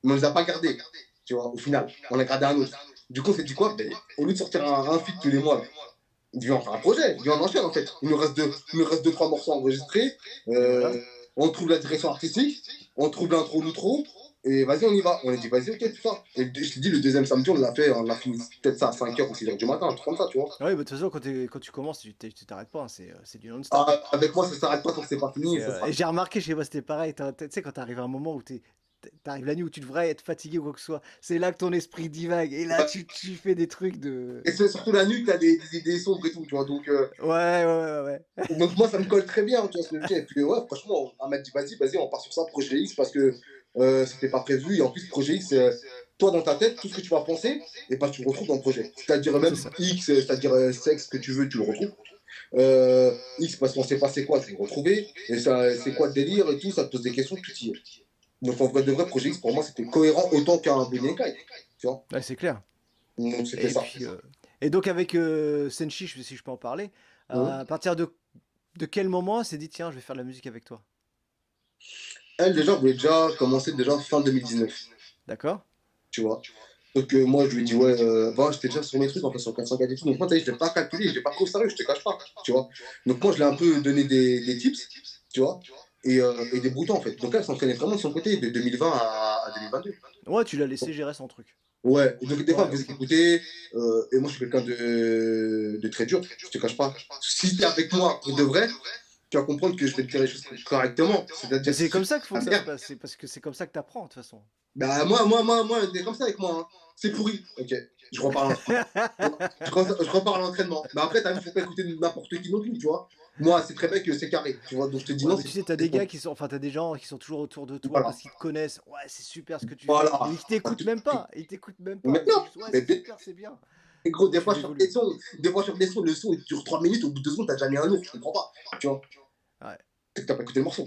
Mais on les a pas gardés, tu vois, au final. On a gardé un autre. Du coup, on s'est dit quoi? Ben, au lieu de sortir un feat tous les mois, là, viens, on fait un projet, viens, on enchaîne, en fait. Il nous reste 2, 3 morceaux enregistrés, Et voilà. on trouve la direction artistique, on trouve l'intro, l'outro, et vas-y, on y va. On a dit, vas-y, ok, tout ça. Et je te dis, le deuxième samedi, on l'a fini peut-être ça à 5h ou 6h du matin, un truc comme ça, tu vois. Ah oui, bah, de toute façon, quand tu commences, tu t'arrêtes pas, hein, c'est du non-stop. Ah, avec moi, ça s'arrête pas tant que c'est pas fini, et ça Et sera. j'ai remarqué, je sais pas si c'était pareil, tu sais, quand t'arrives à un moment où t'arrives la nuit où tu devrais être fatigué ou quoi que ce soit, c'est là que ton esprit divague, et là, tu fais des trucs de. Et c'est surtout la nuit que t'as des idées sombres et tout, tu vois. Ouais, ouais, ouais, ouais. Donc moi, ça me colle très bien, tu vois ce que je veux dire. Et puis, ouais, franchement, on m'a dit, vas-y, on part sur ça, Projet X, parce que c'était pas prévu. Et en plus, Projet X, toi, dans ta tête, tout ce que tu vas penser, et ben, tu le retrouves dans le projet. C'est-à-dire C'est même ça. X, c'est-à-dire sexe que tu veux, tu le retrouves. X, parce qu'on sait pas c'est quoi, tu le retrouver. Et ça, c'est quoi le délire et tout, ça te pose des questions, tout y est. Donc, en vrai, de vrai, Projet X, pour moi, c'était cohérent autant qu'un Bonnie Kai, tu vois. Ouais, c'est clair. Donc, c'était Et ça. puis, et donc avec Senshi, si je peux en parler, Mhm. à partir de quel moment elle s'est dit, tiens, je vais faire de la musique avec toi? Elle, déjà, voulait déjà commencer déjà fin 2019, D'accord? tu vois. Donc moi je lui ai dit ouais, voilà, j'étais déjà sur mes trucs en fait sur 404 et tout. Donc moi je l'ai pas calculé, je l'ai pas pris au sérieux, je te cache pas, tu vois. Donc moi je l'ai un peu donné des tips, tu vois, et des boutons en fait. Donc elle s'entraînait vraiment de son côté de 2020 à 2022. Ouais, tu l'as laissé gérer son truc. Ouais, et donc des fois Ouais, elle faisait ok. écouter, et moi je suis quelqu'un de très dur, je te cache pas. Si t'es avec moi pour de vrai, tu vas comprendre que je vais te dire les choses correctement. Mais C'est-à-dire c'est si comme tu ça qu'il faut la que ça se merde, passe. C'est parce que c'est comme ça que t'apprends, de toute façon. bah, t'es comme ça avec moi. Hein. C'est pourri. Ok, je reparle. Je repars à l'entraînement. Mais après, t'as vu, faut pas écouter n'importe qui non plus, tu vois. Moi, c'est très bien que c'est carré, tu vois. Donc, je te dis Ouais, non, mais c'est tu sais, t'as des gars qui sont. Enfin, t'as des gens qui sont toujours autour de toi voilà. parce qu'ils te connaissent. Ouais, c'est super ce que tu fais. Voilà. Et ils t'écoutent même pas. Ils t'écoutent même Mais pas. non, C'est juste, ouais, mais c'est super, c'est bien. gros, Donc des tu fois, sur des l'évolues. sons, le son, il dure 3 minutes, au bout de 2 secondes, t'as déjà mis un autre, je comprends pas, tu vois. Ouais. C'est que t'as pas écouté le morceau.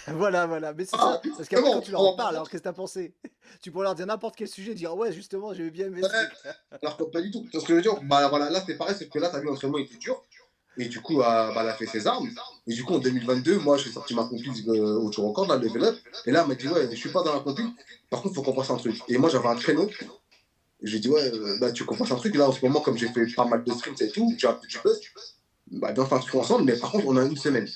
Voilà, voilà. Mais c'est Ah, ça. Parce qu'après, quand vraiment, tu leur en on va parles, pas alors qu'est-ce que t'as pensé? Tu pourrais leur dire n'importe quel sujet, dire ouais, justement, j'ai bien aimé ouais, ce truc. alors que pas du tout. Tu vois ce que je veux dire? Bah voilà, là, c'est pareil, c'est que là, t'as vu, l'entraînement, il était dur. Et du coup, bah, elle a fait ses armes. Et du coup, en 2022, moi, j'ai sorti ma compil au tour record, la Level Up. Et là, elle m'a dit, ouais, je suis pas dans la compil. Par contre, faut qu'on fasse un truc. Et moi, j'avais un créneau. J'ai dit, ouais, bah, tu qu'on fasse un truc. Là, en ce moment, comme j'ai fait pas mal de streams et tout, j'ai un peu du buzz. Bah, bien, on fait un truc ensemble. Mais par contre, on a une semaine.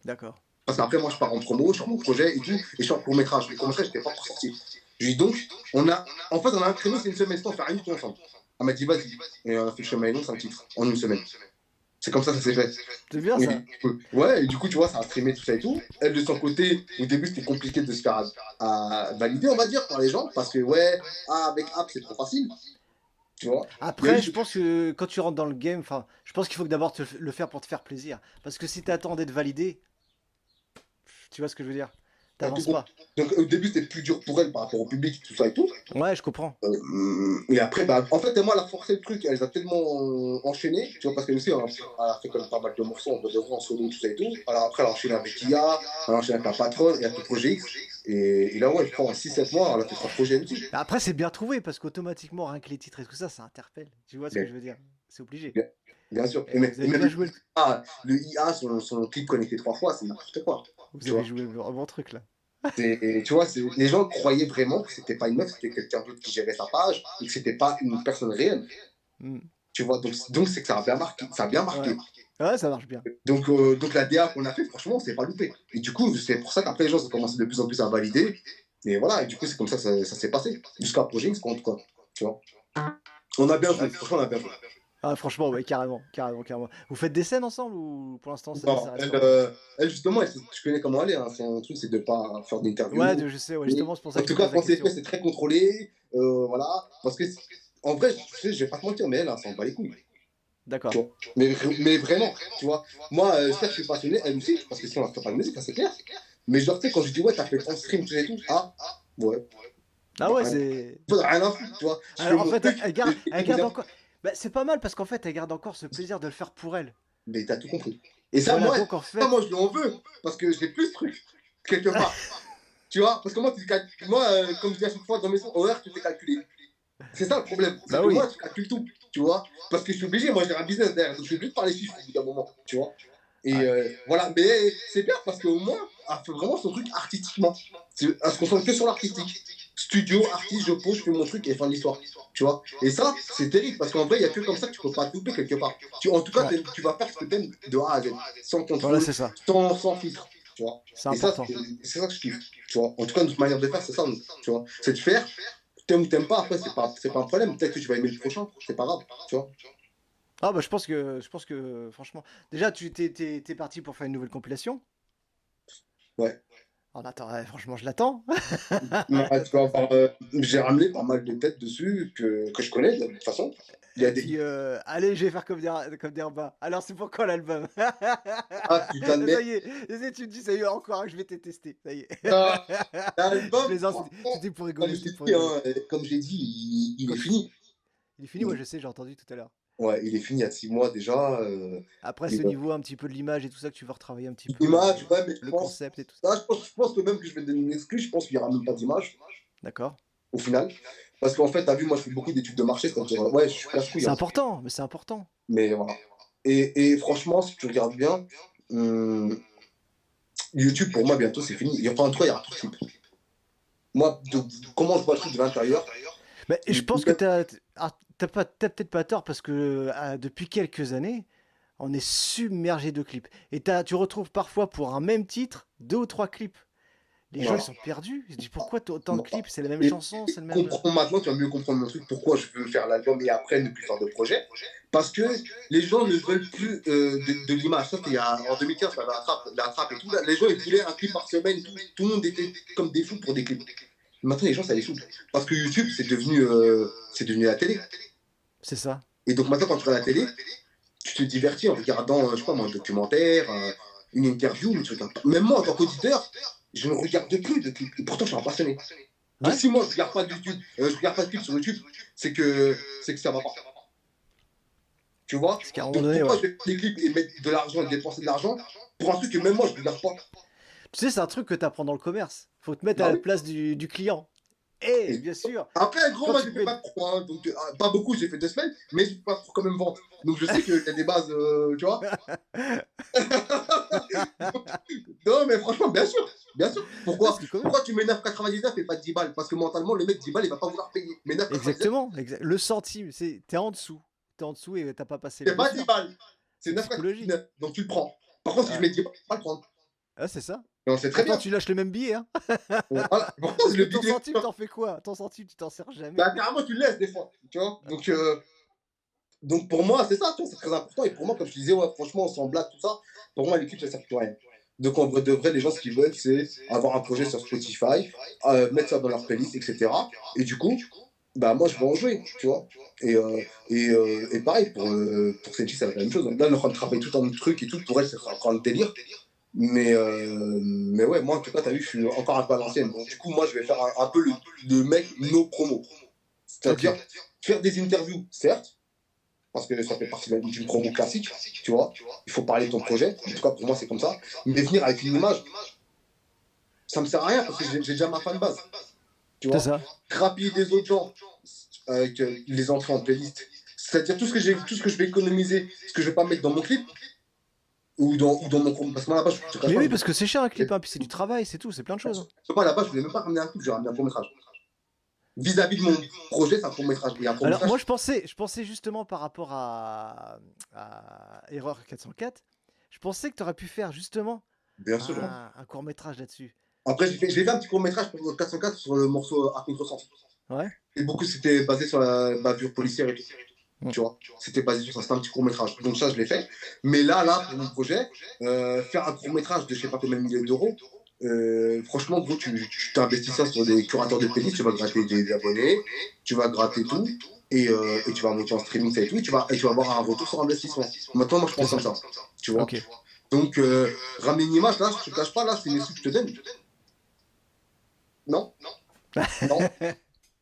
D'accord. Parce qu'après, moi, je pars en promo sur mon projet et tout. Et je suis en court-métrage. Le court-métrage, j'étais pas encore sorti. J'ai dit, donc, en fait, on a un créneau, c'est une semaine. Sinon, on fait rien du tout ensemble. Elle m'a dit, vas-y. Et on a fait le chemin long, c'est un titre. En une semaine. C'est comme ça que ça s'est fait. C'est bien Et ça. ouais, et du coup, tu vois, ça a streamé tout ça et tout. Elle, de son côté, au début, c'était compliqué de se faire valider, on va dire, par les gens, parce que, ouais, avec App, c'est trop facile, tu vois. Il y a Après, je eu. pense que quand tu rentres dans le game, enfin, je pense qu'il faut que d'abord le faire pour te faire plaisir. Parce que si t'attends d'être validé, tu vois ce que je veux dire? T'as tout T'avances compris. pas. Donc, au début, c'était plus dur pour elle par rapport au public, tout ça et tout. Ouais, je comprends. Et après, bah, en fait, moi, elle a forcé le truc, elle a tellement enchaîné, tu vois, parce qu'elle aussi, elle a fait quand même pas mal de morceaux en mode en solo, tout ça et tout. Alors après, elle a enchaîné avec IA, elle a enchaîné avec la patronne, et avec le projet X. Et là, ouais, je crois, en 6-7 mois, elle a fait 3 projets aussi. Après, c'est bien trouvé parce qu'automatiquement, rien que les titres et tout ça, ça interpelle. Tu vois ce que Bien, je veux dire? C'est obligé. bien, bien sûr. Et vous Et avez même bien joué le IA, son clip connecté 3 fois, c'est n'importe quoi. vous Tu avez vois, joué un bon truc là. tu vois les gens croyaient vraiment que c'était pas une meuf, c'était quelqu'un d'autre qui gérait sa page, et que c'était pas une personne réelle. Hmm. Tu vois, donc c'est que ça a bien marqué. Ça a bien Ouais. marqué. Ouais, ça marche bien. Donc la DA qu'on a fait, franchement, on s'est pas loupé. Et du coup, c'est pour ça qu'après, les gens ont commencé de plus en plus à valider. Et voilà, et du coup, c'est comme ça que ça s'est passé. Jusqu'à Projet X, compte quoi. Tu vois. On a bien joué, Ouais. franchement, on a bien joué. Ah, franchement, ouais, carrément, carrément, carrément. Vous faites des scènes ensemble ou pour l'instant ça Non, reste formel? elle, justement, je connais comment elle est. Hein. Son truc, c'est de pas faire Ouais, d'interviews. je sais, ouais, Mais justement, c'est pour ça en que je tout te cas, pose la quand c'est fait, question. c'est très contrôlé. Voilà. Parce que, en vrai, je vais pas te mentir, mais elle s'en bat les couilles. Tu D'accord. vois. Mais vraiment, tu vois. Moi, certes, je suis passionné, elle aussi, parce que sinon, on ne fait pas de musique, ça c'est clair. Mais genre, tu sais, quand je dis, ouais, t'as fait ton stream, tout et tout, ah, ouais. Ah Bah, ouais, rien, c'est. rien à foutre, tu vois. Je fais Alors, en mon fait, truc, elle garde encore. Bah, c'est pas mal parce qu'en fait, elle garde encore ce plaisir de le faire pour elle. mais t'as tout compris. Et ça, Voilà, donc en fait. moi, je lui en veux, parce que j'ai plus ce truc, quelque part. Tu vois, parce que moi, comme je dis à chaque fois, dans mes sons, horaires, tout est calculé. C'est ça le problème, c'est Bah que moi, oui. je calcule tout, tu vois. Parce que je suis obligé, moi, j'ai un business derrière, donc je suis obligé de parler chiffres au bout d'un moment, tu vois. Et Ouais. voilà, mais c'est bien parce qu'au moins, elle fait vraiment son truc artistiquement. Elle se concentre que sur l'artistique. Studio, artiste, je pose, je fais mon truc et fin de l'histoire. Tu vois. Et ça, c'est terrible parce qu'en vrai, il n'y a que comme ça que tu peux pas te louper quelque part. En tout cas, Ouais. tu vas faire ce que tu aimes de A à Z, sans Voilà, contrôle, c'est ça. sans filtre. Tu vois. C'est Et ça, important. c'est ça que je kiffe. Tu vois. En tout cas, notre manière de faire, c'est ça. Tu vois. C'est de faire. T'aimes ou t'aimes pas, après, c'est pas un problème. Peut-être que tu vas aimer le prochain, c'est pas grave. Tu vois. Ah bah je pense que franchement. Déjà, t'es parti pour faire une nouvelle compilation. Ouais. On attend, ouais, franchement, je l'attends. Ouais, tu vas avoir, j'ai ramené pas mal de têtes dessus que je connais de toute façon. Il y a Et des. puis, allez, je vais faire comme des Derba. Alors, c'est pour quand l'album? Ah putain de Ça merde. y est, tu me dis, ça y est, encore, je vais te tester. Ça y est. Ah, Je l'album, plaisante, franchement, c'était pour comme rigoler, je c'était l'ai pour dit, rigoler. hein, comme j'ai dit, il est Quand tu... fini. Il est fini, ouais, Il, je sais, j'ai entendu tout à l'heure. ouais, il est fini il y a 6 mois déjà. Après, Et, c'est au niveau un petit peu de l'image et tout ça que tu veux retravailler un petit peu l'image, ouais, mais je le pense. concept et tout ça. Ah, je pense que même que je vais donner une excuse, je pense qu'il n'y aura même pas d'image D'accord? au final. Parce qu'en fait, t'as vu, moi je fais beaucoup d'études de marché, c'est-à-dire, ouais, je suis casse-couille, C'est hein. important, mais c'est important. Mais voilà. Et franchement, si tu regardes bien, hum, YouTube pour moi bientôt c'est fini. Enfin, en tout cas, il y aura tout de suite. Moi, comment je vois le truc de l'intérieur, Mais je pense que t'as peut-être pas tort parce que depuis quelques années, on est submergé de clips. Et tu retrouves parfois pour un même titre, deux ou trois clips. Les gens, ils voilà. sont perdus. Ils se disent pourquoi autant de Bon. clips? C'est la même Et chanson, c'est le même. comprends maintenant, tu vas mieux comprendre mon truc, pourquoi je veux faire l'album et après ne plus faire de projet. Parce que les gens ne veulent plus de l'image. Ça, c'était en 2015, ça la trappe et tout. Là, les gens, ils voulaient un clip par semaine. Tout le monde était comme des fous pour des clips. Maintenant, les gens, ça les saoule. Parce que YouTube, c'est devenu la télé. C'est ça. Et donc maintenant, quand tu regardes la télé, tu te divertis en regardant, je sais pas moi, un documentaire, une interview, mais tu regardes pas. Même moi, en tant qu'auditeur, je ne regarde plus de clips. Et pourtant, je suis un passionné. Donc Ouais. si moi, je regarde pas de YouTube, je regarde pas de clips sur YouTube, c'est que ça va pas. Tu vois. Parce qu'à un moment Donc donné, pourquoi ouais. je vais faire des clips et mettre de l'argent et dépenser de l'argent pour un truc que même moi, je ne regarde pas. Tu sais, c'est un truc que tu apprends dans le commerce. Faut te mettre à Bah la oui. place du client. Et Et bien sûr, après, gros, quand moi, tu j'ai te fait mets. pas trop, hein, donc pas beaucoup, j'ai fait 2 semaines, mais je peux pas quand même vendre. Donc je sais qu'il y a des bases, tu vois. Non, mais franchement, bien sûr, bien sûr. Parce que quand même. Pourquoi tu mets 9,99 et pas 10 balles? Parce que mentalement, le mec 10 balles, il va pas vouloir payer. Mais 9,99, Exactement. Le centime, t'es en dessous. T'es en dessous et t'as pas passé le. c'est Bien pas 10 sûr. balles. C'est C'est psychologique. 9,99. Donc tu le prends. Par contre, si je Ouais. mets 10 balles, je vais pas le prendre. Ah, c'est ça. Et on sait très Pourtant, bien. tu lâches le même billet, hein. Voilà. Par Parce contre, que le ton billet, centime, t'en fais quoi? Ton centime, tu t'en sers jamais. bah, carrément, tu le laisses des fois. Tu vois. Donc, Donc pour moi, c'est ça, tu vois, c'est très important. Et pour moi, comme je disais, ouais, franchement, sans blague, tout ça, pour moi, l'équipe, ça sert plus à rien. Donc en vrai de vrai, les gens, ce qu'ils veulent, c'est avoir un projet sur Spotify, mettre ça dans leur playlist, etc. Et du coup, bah moi, je vais en jouer, tu vois. Et, et pareil, pour Senchi, ça va être la même chose. Donc, là, on est en train de travailler tout un truc et tout. Pour elle, c'est encore un délire. Mais ouais, moi, en tout cas, tu as vu, je suis encore un peu à l'ancienne. Donc du coup, moi, je vais faire un peu le mec no promo. Ok. C'est-à-dire faire des interviews, certes, parce que ça fait partie d'une promo classique, tu vois. Il faut parler de ton projet, en tout cas pour moi c'est comme ça. Mais venir avec une image, ça me sert à rien parce que j'ai déjà ma fan base, tu C'est vois. ça. Grappiller des autres gens avec les entrées en playlist. C'est-à-dire tout ce que je vais économiser, ce que je vais pas mettre dans mon clip ou dans mon compte. Parce que moi là-bas, je te cache Mais pas, oui, parce que c'est cher un clip, hein, puis c'est du travail, c'est tout, c'est plein de choses, hein. moi là-bas, je voulais même pas ramener un clip, je vais ramener un court métrage. Vis-à-vis de mon projet, c'est un court métrage. Et un court Alors métrage, moi je pensais justement par rapport à Erreur 404, je pensais que tu aurais pu faire justement bien sûr. un court métrage là-dessus. Après, j'ai fait un petit court métrage pour 404 sur le morceau à contresens. Ouais. Et beaucoup, c'était basé sur la bavure policière et tout. Mm. Tu vois, c'était basé sur ça, c'était un petit court métrage. Donc ça, je l'ai fait. Mais là, pour mon projet, faire un court métrage de je sais pas combien de milliers d'euros, franchement, gros, tu t'investis ça sur des curateurs de playlist, tu vas gratter des abonnés, tu vas gratter tout, et tu vas monter en streaming, ça et tout, et tu vas avoir un retour sur investissement. Maintenant, moi, je C'est pense ça. comme ça. Tu vois. Ok. Donc, ramener une image, là, je te cache pas, là, c'est les sous que je te donne. Non, non.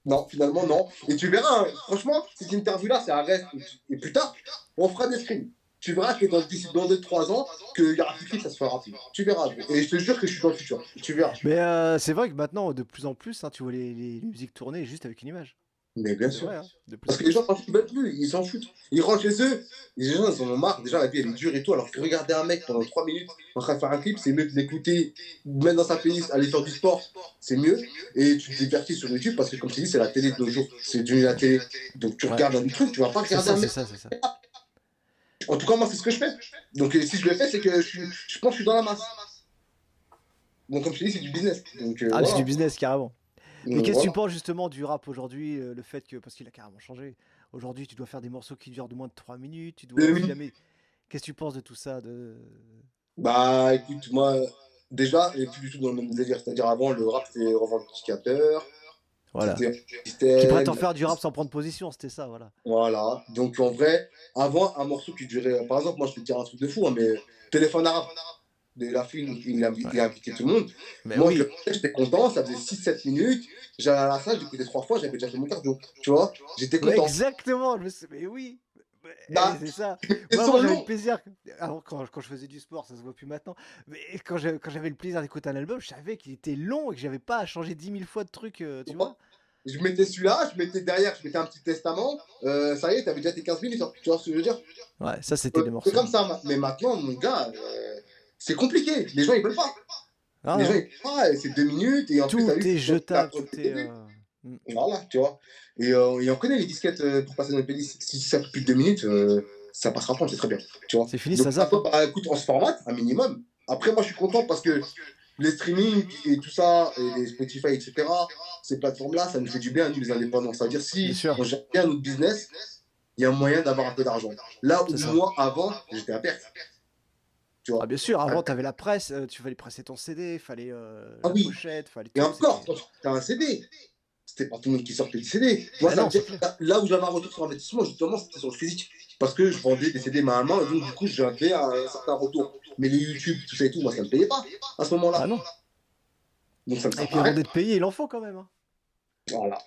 Non, finalement, non. Et tu verras, hein, franchement, cette interview-là, c'est un reste. Et plus tard, on fera des streams. Tu verras que dans 2-3 ans, qu'il y aura plus de clips, ça se fera plus. Tu verras. Et je te jure que je suis dans le futur. Tu verras. Mais c'est vrai que maintenant, de plus en plus, hein, tu vois les musiques tourner juste avec une image. Mais bien C'est sûr. vrai, hein, de plus Parce en que les gens, plus. quand ils veulent plus, ils s'en foutent. Ils rentrent chez eux, les gens, ils en ont marre. Déjà, la vie, elle est dure et tout. Alors que regarder un mec pendant 3 minutes en train de faire un clip, c'est mieux de l'écouter, mettre dans sa playlist, aller faire du sport, c'est mieux. Et tu te divertis sur YouTube parce que, comme tu dis, c'est la télé de nos jours. C'est devenu la télé. Donc, tu Ouais. regardes un truc, tu vas pas C'est regarder un ça, c'est mec. ça, c'est ça. En tout cas, moi, c'est ce que je fais. Donc, si je le fais, c'est que je pense que je suis dans la masse. Donc, comme je te dis, c'est du business. Donc, Ah, c'est du voilà. business carrément. Mais Donc, qu'est-ce que tu voilà. penses justement du rap aujourd'hui, le fait que, parce qu'il a carrément changé, aujourd'hui tu dois faire des morceaux qui durent de moins de 3 minutes, tu dois Oui. filamer. Qu'est-ce que tu penses de tout ça de... Bah, écoute, moi, déjà, et plus du tout dans le même délire. C'est-à-dire, avant, le rap, c'était revendicateur. Voilà. C'était un Qui système. prétend faire du rap sans prendre position, c'était ça, voilà. Voilà. Donc, en vrai, avant, un morceau qui durait. Par exemple, moi, je te dire un truc de fou, hein, mais Téléphone arabe de la film, Ouais. il a invité tout le monde. Mais Moi, oui, j'étais content, ça faisait 6-7 minutes. J'allais à la salle, j'écoutais 3 fois, j'avais déjà fait mon cardio. Tu vois, j'étais ouais, content. exactement, mais oui. Bah, C'est ça. c'est Moi, son j'avais le nom. plaisir, avant, quand je faisais du sport, ça se voit plus maintenant, mais quand j'avais le plaisir d'écouter un album, je savais qu'il était long et que j'avais pas à changer 10 000 fois de trucs, tu vois. Je mettais celui-là, je mettais derrière, je mettais un petit testament. Ça y est, t'avais déjà tes 15 minutes. Hein. Tu vois ce que je veux dire? Ouais, ça c'était les C'est morceaux. comme ça. Mais maintenant, mon gars, c'est compliqué. Les gens, ils veulent pas. Ah Les gens, non, ils veulent pas. C'est 2 minutes. Et en plus, tout t'as vu, est faut la jetable, prod tout dès le est... début. hmm. Voilà, tu vois. Et on connaît les disquettes pour passer dans les playlists. Si ça fait plus de 2 minutes, ça passera pas, c'est très bien. Tu vois. C'est fini, Donc, ça zappe, après, hein. bah, écoute, on se formate un minimum. Après, moi, je suis content parce que les streaming et tout ça, et les Spotify, etc., ces plateformes-là, ça nous fait du bien, nous, les indépendants. C'est-à-dire, Bien si sûr, on gère bien notre business, il y a moyen d'avoir un peu d'argent. Là où c'est ça. moi, avant, j'étais à perte. Tu Ah vois. bien sûr, avant t'avais la presse, tu fallait presser ton CD, fallait Ah la oui. pochette, fallait Et tout, encore, c'était... quand tu as un CD, c'était pas tout le monde qui sortait du CD. Moi, Ah ça veut non, dire c'est clair. là où j'avais un retour sur investissement, justement, c'était sur le physique. Parce que je vendais des CD main à main, et donc, du coup, j'avais un certain retour. Mais les YouTube, tout ça et tout, moi, ça ne me payait pas à ce Ah moment-là. non. Donc, ça ne me Et sert puis à avant rien. d'être payé, il en faut quand même, hein. Voilà.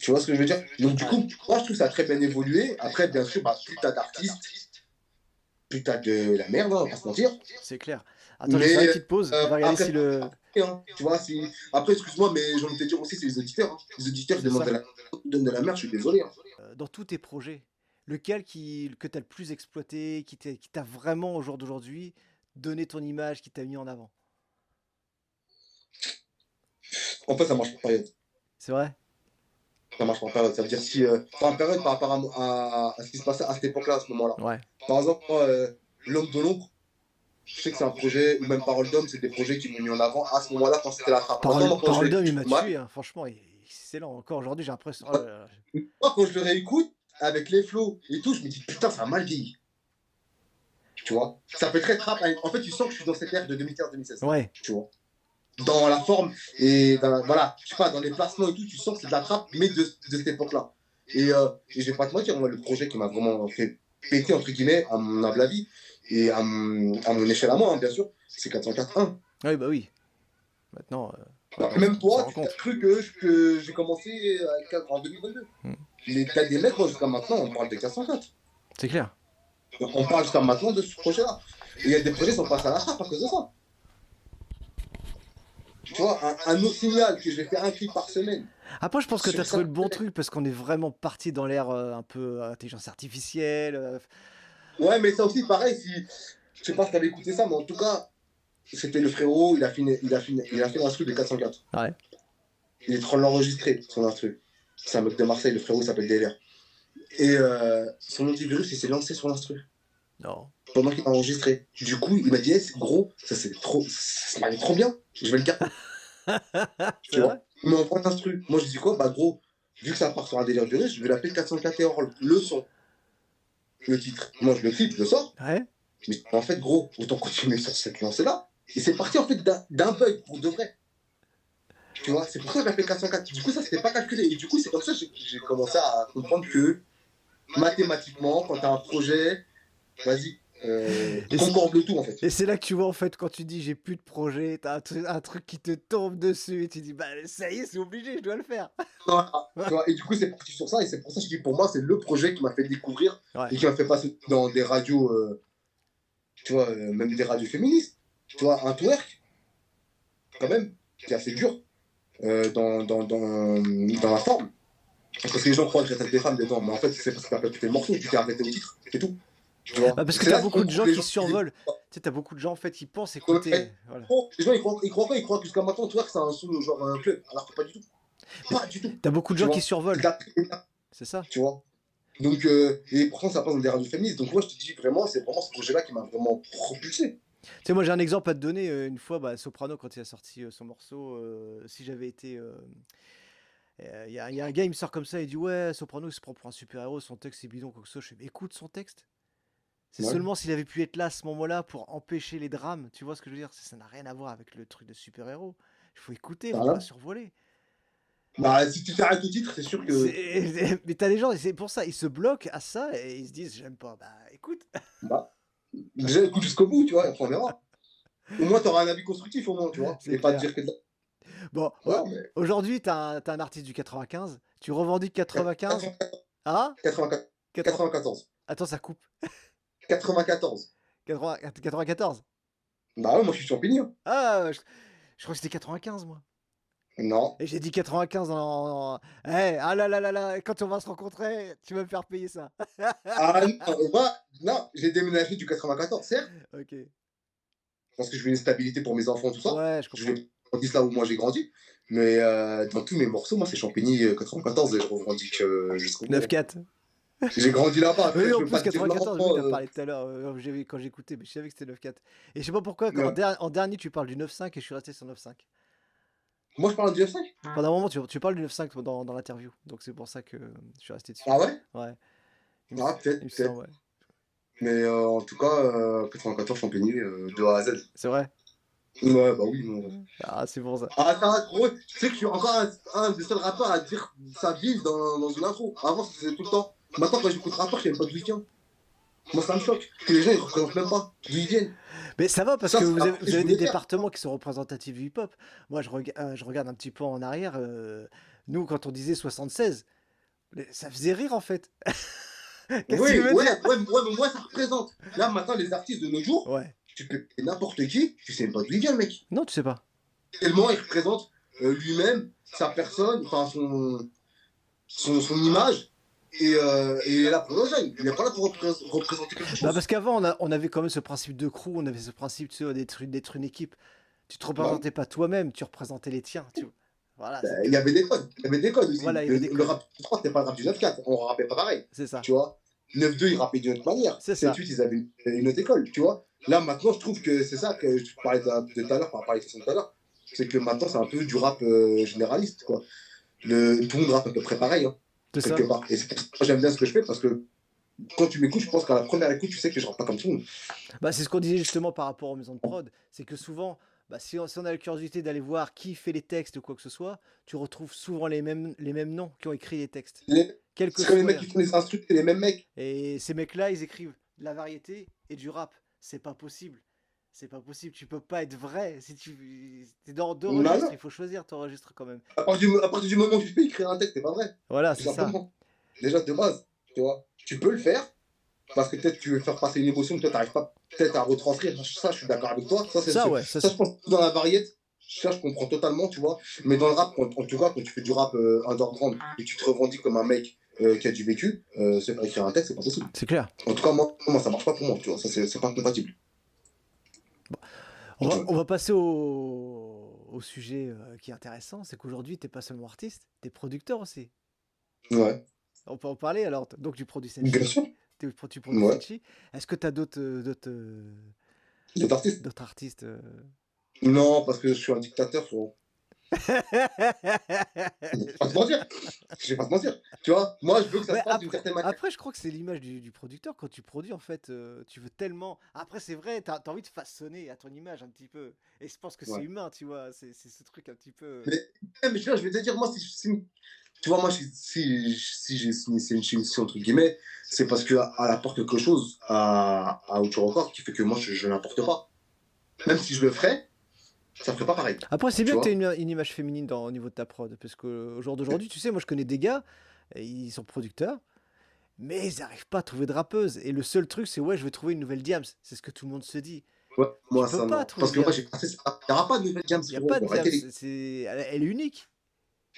Tu vois ce que je veux dire? Donc, du Ouais, coup, moi, je trouve ça a très bien évolué. Après, bien sûr, bah, plus t'as d'artistes, plus t'as de la merde, hein, on va pas se mentir. c'est clair. Attends, je vais faire une Mais petite pause. On va regarder après, si le... hein, tu vois, après, excuse-moi, mais j'ai envie de te dire aussi, c'est les auditeurs. Hein. Les auditeurs C'est ça. donnent de la merde, je suis désolé. Hein. Dans tous tes projets, lequel que t'as le plus exploité, qui t'a vraiment, au jour d'aujourd'hui, donné ton image, qui t'a mis en avant? En fait, ça marche par période. C'est vrai? Ça marche par période. Ça veut dire si, par période, par rapport à ce qui se passait à cette époque-là, à ce moment-là. Ouais. Par exemple, moi, L'homme de l'ombre, je sais que c'est un projet, ou même Parole d'homme, c'est des projets qui m'ont mis en avant à ce moment-là quand c'était la trappe. Maintenant, moi, quand je Parole d'homme, il réécoute m'a mal, tué, hein. Franchement, il est excellent. Encore aujourd'hui, j'ai l'impression. Oh là là. moi, quand je le réécoute, avec les flows et tout, je me dis, putain, ça a mal vieilli. Tu vois, ça fait très trap. En fait, tu sens que je suis dans cette ère de 2015-2016. Ouais. Tu vois, dans la forme et voilà, je sais pas, dans les placements et tout, tu sens que c'est de la trap, mais de cette époque-là. Et je vais pas te mentir, moi, le projet qui m'a vraiment fait péter, entre guillemets, à mon humble avis, et à mon échelle à moi, hein, bien sûr, c'est 404.1. Oui, bah oui. Maintenant, Même on s'en toi, rend tu t'as compte. cru que j'ai commencé en 2022. T'as des mecs, moi, jusqu'à maintenant, on parle des 404. C'est clair. On parle jusqu'à maintenant de ce projet-là. Et il y a des projets qui sont passés à la trappe à cause de ça. Tu vois, un autre signal que je vais faire un clip par semaine. Après, je pense que tu as Sur ça. trouvé le bon truc parce qu'on est vraiment parti dans l'ère un peu intelligence artificielle. Ouais, mais ça aussi, pareil, si. Je sais pas si t'avais écouté ça, mais en tout cas, c'était le frérot, il a fait l'instru de 404. Ouais. Il est en train de l'enregistrer, son instru. C'est un mec de Marseille, le frérot s'appelle Délire. Et son antivirus, il s'est lancé sur l'instru. Non. Pendant qu'il a enregistré. Du coup, il m'a dit, gros, ça m'allait trop bien, je vais le garder. Tu vois, il m'envoie l'instru. Moi, je dis quoi, bah gros, vu que ça part sur un délire de riche, je vais l'appeler 404 Errol. Le son, le titre. Moi, je le clip, je le sors. Ouais. Mais en fait, gros, autant continuer sur cette lancée-là. Et c'est parti en fait d'un bug pour de vrai. Tu vois, c'est pour ça que j'ai appelé 404. Du coup, ça, c'était pas calculé. Et du coup, c'est comme ça que j'ai commencé à comprendre que mathématiquement, quand t'as un projet, vas-y, concorde le tout en fait. Et c'est là que tu vois en fait quand tu dis j'ai plus de projet, t'as un truc qui te tombe dessus et tu dis bah ça y est, c'est obligé, je dois le faire. Voilà, tu vois, et du coup, c'est parti sur ça. Et c'est pour ça que je dis pour moi, c'est le projet qui m'a fait découvrir Ouais. et qui m'a fait passer dans des radios, tu vois, même des radios féministes. Tu vois, un twerk, quand même, qui est assez dur dans la forme. Parce que les gens croient que j'attaque des femmes dedans, mais en fait, c'est parce que t'as pas écouté le morceau, tu t'es arrêté au titre, c'est tout. Tu vois, Bah, parce que c'est t'as là beaucoup de que gens les qui survolent. ils- Tu sais, t'as beaucoup de gens en fait qui pensent écouter. Voilà. Les gens, ils croient quoi? Ils croient que jusqu'à maintenant, twerk, c'est un son genre un club. Alors que pas du tout. Pas du tout. T'as beaucoup de Tu gens qui vois, survolent. c'est C'est ça. tu vois. Donc, et pourtant, ça passe dans des radios féministes. Donc, moi, je te dis vraiment, c'est vraiment ce projet-là qui m'a vraiment propulsé. Tu sais, moi j'ai un exemple à te donner. Une fois, bah, Soprano, quand il a sorti son morceau, si j'avais été. Y a un gars, il me sort comme ça, il dit ouais, Soprano, il se prend pour un super-héros, son texte c'est bidon, quoi que ce soit. Je fais, mais écoute son texte. C'est Ouais. seulement s'il avait pu être là à ce moment-là pour empêcher les drames. Tu vois ce que je veux dire? Ça n'a rien à voir avec le truc de super-héros. Il faut écouter, il faut Voilà. pas survoler. Bah, si tu t'arrêtes au titre, c'est sûr que. Mais t'as des gens, et c'est pour ça, ils se bloquent à ça et ils se disent j'aime pas. Bah écoute. Bah, déjà, écoute jusqu'au bout, tu vois, et après on verra. Au moins, t'auras un avis constructif, au moins, tu vois. C'est Et pas te clair. dire que. Bon, Voilà, mais. aujourd'hui, t'as un artiste du 95. Tu revendiques 95. Ah 94. 80. 94. Attends, ça coupe. 94. 94. Bah ouais, moi je suis champignon. Ah, je crois que c'était 95, moi. Non. Et j'ai dit 95 ah là là là là, quand on va se rencontrer, tu vas me faire payer ça. Ah non, non, j'ai déménagé du 94, certes, Ok. parce que je voulais une stabilité pour mes enfants, tout ça. Ouais, je Je comprends. voulais grandi là où moi j'ai grandi. Mais dans tous mes morceaux, moi c'est Champigny 94 et je revendique jusqu'au bout. 9-4. J'ai grandi là-bas. Oui, Après, je en veux pas plus, te dire 94, oui, non. t'as parlé tout à l'heure. Quand j'écoutais, mais je savais que c'était 9-4. Et je sais pas pourquoi, Ouais. en dernier, tu parles du 9-5 et je suis resté sur 9-5. Moi je parle du F5. Pendant un moment, tu parles du 9-5 dans l'interview. Donc c'est pour ça que je suis resté dessus. Ah ouais. Ouais. Ah, Il me peut-être. semble, ouais. Mais en tout cas, 94 Champigny de A à Z. C'est vrai? Ouais, bah oui. Non. Ah, c'est bon ça. Ah, ça, gros, tu sais que je suis encore un des seuls rappeurs à dire sa ville dans une intro. Avant, c'était tout le temps. Maintenant, quand j'écoute rappeur, je sais même pas d'où il vient. Moi, ça me choque. Que les gens, ils représentent même pas d'où ils viennent. Mais ça va parce Ça, que c'est vous la avez, partie vous que je avez des voulais faire. départements qui sont représentatifs du hip-hop. Moi, je regarde un petit peu en arrière. Nous, quand on disait 76, ça faisait rire en fait. Qu'est-ce que tu Oui, veux ouais, dire? mais moi, ça représente. Là, maintenant, les artistes de nos jours, Ouais. tu peux n'importe qui, tu sais même pas d'où il vient, le mec. Non, tu sais pas. Tellement il représente lui-même, sa personne, enfin, son image. Et il est là pour nos jeunes. Il n'est pas là pour représenter quelque Bah chose. parce qu'avant, on avait quand même ce principe de crew, on avait ce principe, tu sais, d'être une équipe. Tu te Bah, représentais pas toi-même, tu représentais les tiens. Voilà, il c'était. y avait des codes. Il y avait des codes aussi. Voilà, il y avait des Le codes. rap du 3, c'était pas le rap du 9-4. On rappait pas pareil. C'est ça. Tu vois. 9-2, ils rappaient d'une autre manière. C'est ça. 7-8, ils avaient une autre école. Tu vois. Là, maintenant, je trouve que c'est ça que je parlais de tout à l'heure, par rapport à l'expression de tout à l'heure. C'est que maintenant, c'est un peu du rap généraliste, quoi. Tout le monde rappe à peu près pareil. Hein. C'est quelque ça. part. Et c'est pour ça que j'aime bien ce que je fais, parce que quand tu m'écoutes, je pense qu'à la première écoute, tu sais que je rentre pas comme tout le monde. Bah, c'est ce qu'on disait justement par rapport aux maisons de prod. C'est que souvent, bah, si on a la curiosité d'aller voir qui fait les textes ou quoi que ce soit, tu retrouves souvent les mêmes noms qui ont écrit les textes. Quel que C'est comme les mecs soit. qui font les instruments, c'est les mêmes mecs. Et ces mecs-là, ils écrivent de la variété et du rap. C'est pas possible. C'est pas possible. Tu peux pas être vrai. Si tu es dans deux Non, registres, non. il faut choisir ton registre quand même. À partir du moment où tu peux écrire un texte, c'est pas vrai. Voilà, Tout c'est ça. simplement. Déjà de base, tu vois. Tu peux le faire, parce que peut-être tu veux faire passer une émotion que toi, tu n'arrives pas peut-être à retranscrire. Ça, je suis d'accord avec toi. Ça, ouais. Ça, Ça, je pense que dans la variété, ça, je comprends totalement, tu vois. Mais dans le rap, en tout cas, quand tu fais du rap underground et que tu te revendiques comme un mec qui a du vécu, se faire écrire un texte, c'est pas possible. c'est clair. En tout cas, moi, ça marche pas pour moi, tu vois. Ça, c'est pas compatible. On va passer au sujet qui est intéressant. C'est qu'aujourd'hui, t'es pas seulement artiste, t'es producteur aussi. Ouais. On peut en parler alors. Donc, tu produis Bien Senshi. sûr. Tu produis Ouais. Senshi. Est-ce que t'as D'autres artistes. d'autres artistes Non, parce que je suis un dictateur, frérot. Je vais pas te mentir. Je vais pas te mentir. Tu vois, moi, je veux que ça Ouais, se passe d'une certaine manière. après, je crois que c'est l'image du producteur. Quand tu produis, en fait, tu veux tellement. Après, c'est vrai, t'as envie de façonner à ton image un petit peu. Et je pense que c'est Ouais. humain, tu vois. C'est ce truc un petit peu. Mais tu vois, je vais te dire, moi, tu vois, moi, si j'ai signé une entre guillemets, c'est parce qu'elle apporte quelque chose à Outre Record qui fait que moi, je n'apporte pas. Même si je le ferais, ça ferait pas pareil. Après, c'est Tu bien que tu vois? une image féminine au niveau de ta prod. Parce qu'au jour d'aujourd'hui, tu sais, moi, je connais des gars, et ils sont producteurs, mais ils n'arrivent pas à trouver de rappeuse. Et le seul truc, c'est ouais, je vais trouver une nouvelle Diams. C'est ce que tout le monde se dit. Ouais, Tu moi, peux ça, pas non. trouver Parce que moi, Diams. j'ai passé ça. Il n'y aura pas de nouvelle gamme, Il n'y a frérot. pas de Faut Diams. arrêter les. Elle est unique.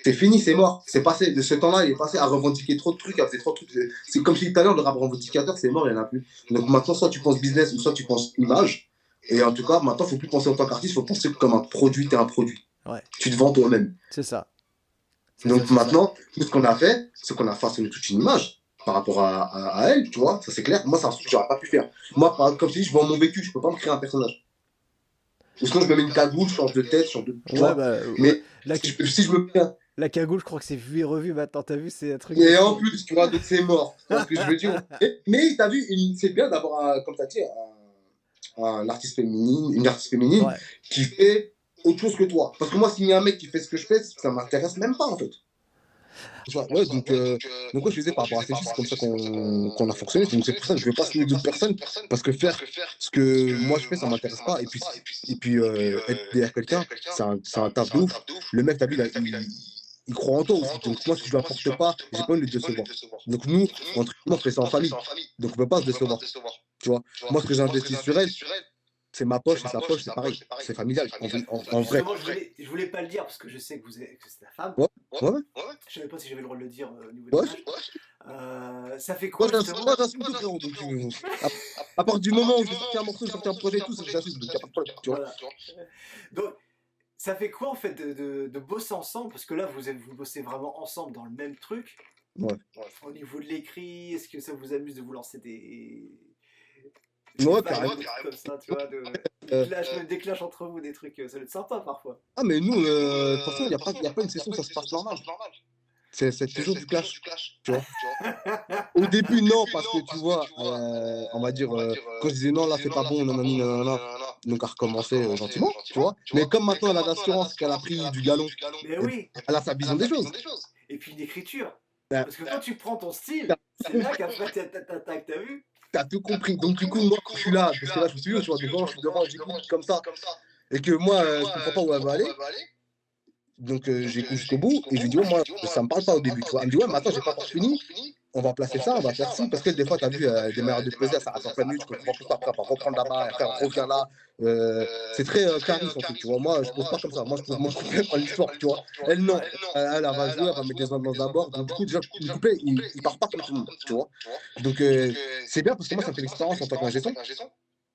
C'est fini, c'est mort. C'est passé. De ce temps-là, il est passé à revendiquer trop de trucs, à faire trop de trucs. C'est comme je disais tout à l'heure, le rap revendicateur, c'est mort, il n'y en a plus. Donc maintenant, soit tu penses business, ou soit tu penses image. Et en tout cas, maintenant, il ne faut plus penser en tant qu'artiste, il faut penser comme un produit, t'es un produit. Ouais, Tu te vends toi-même. c'est ça. Donc maintenant, tout ce qu'on a fait, c'est qu'on a façonné toute une image par rapport à elle, tu vois, ça c'est clair. Moi, c'est un truc que j'aurais pas pu faire. Moi, comme je dis, je vends mon vécu, je peux pas me créer un personnage. Ou sinon, je me mets une cagoule, je change de tête, je change de. Tu Ouais, vois. bah, Mais la, si je me mets. la cagoule, je crois que c'est vu et revu maintenant. T'as vu, c'est un truc de Et en fou. plus, tu vois, donc c'est mort. Parce que je veux dire. Mais t'as vu, c'est bien d'avoir, comme t'as dit, un artiste féminine, une artiste féminine Ouais. qui fait autre chose que toi. Parce que moi, s'il y a un mec qui fait ce que je fais, ça m'intéresse même pas, en fait. Tu vois, ouais, donc ouais, je disais par rapport à ces filles, c'est comme ça qu'on a fonctionné. Donc c'est pour ça que je ne veux pas signer d'autres personnes, parce que faire ce que moi je fais, ça ne m'intéresse pas. Et puis être derrière quelqu'un, c'est un taf de ouf. Le mec, t'as vu, il croit en toi aussi. Donc moi, si je ne lui apporte pas, j'ai pas envie de le décevoir. Donc nous, entre nous, on fait ça en famille. Donc on ne peut pas se décevoir. Tu vois, moi, ce que j'investis sur elle, c'est ma poche et sa poche, c'est pareil. C'est familial, en vrai. Justement, je voulais pas le dire parce que je sais que c'est ta femme. Ouais, ouais, Je savais pas si j'avais le droit de le dire au niveau ouais. de l'image. Ça fait quoi justement Moi, j'assume tout, frérot. Donc, à part du moment où j'ai sorti un morceau, j'ai sorti un projet et tout, c'est que j'assume. Donc, y a pas de problème, tu vois. Voilà. Donc, ça fait quoi en fait de bosser ensemble? Parce que là, vous bossez vraiment ensemble dans le même truc. Ouais. Au niveau de l'écrit, est-ce que ça vous amuse de vous lancer des Ouais, carrément carrément. comme ça, tu vois, même des clashs entre vous, des trucs, ça doit être sympa parfois. Ah, mais nous, de toute façon, il y a pas une session où ça se passe normal. C'est toujours du clash, tu vois. Au début, non, parce que tu vois, on va dire, quand je disais non, là, c'est pas bon, nanani, nanana, donc à recommencer gentiment, tu vois. Mais comme maintenant, elle a l'assurance qu'elle a pris du galon, Mais oui, elle a sa vision des choses. et puis une écriture. Ben, Parce que quand tu prends ton style, c'est là qu'après t'as vu? t'as tout compris. Donc, du coup, moi, je suis là, parce que là, je suis vieux, tu vois, devant, je suis devant, j'écoute comme ça. Et que moi, je comprends pas où elle va aller. Donc j'écoute jusqu'au bout et je lui dis, ouais, moi, ça me parle pas au début, tu vois. Elle me dit, ouais, mais attends, j'ai pas encore fini. On va placer ça, on va faire ci. Parce que des fois, tu as vu des meilleurs de poser, ça attend 5 minutes, tu comprends tout ça, après, on va reprendre là-bas, après, on revient là. C'est très carré son truc, tu vois. Moi, je pose pas comme ça. Moi, je pose mon couplet par l'histoire, tu vois. Elle, non. Elle va jouer, elle va mettre des ambiances d'abord. Donc, du coup, déjà, le couplet, il part pas comme tout le monde, tu vois. Donc, c'est bien parce que moi, ça me fait l'expérience en tant qu'ingé son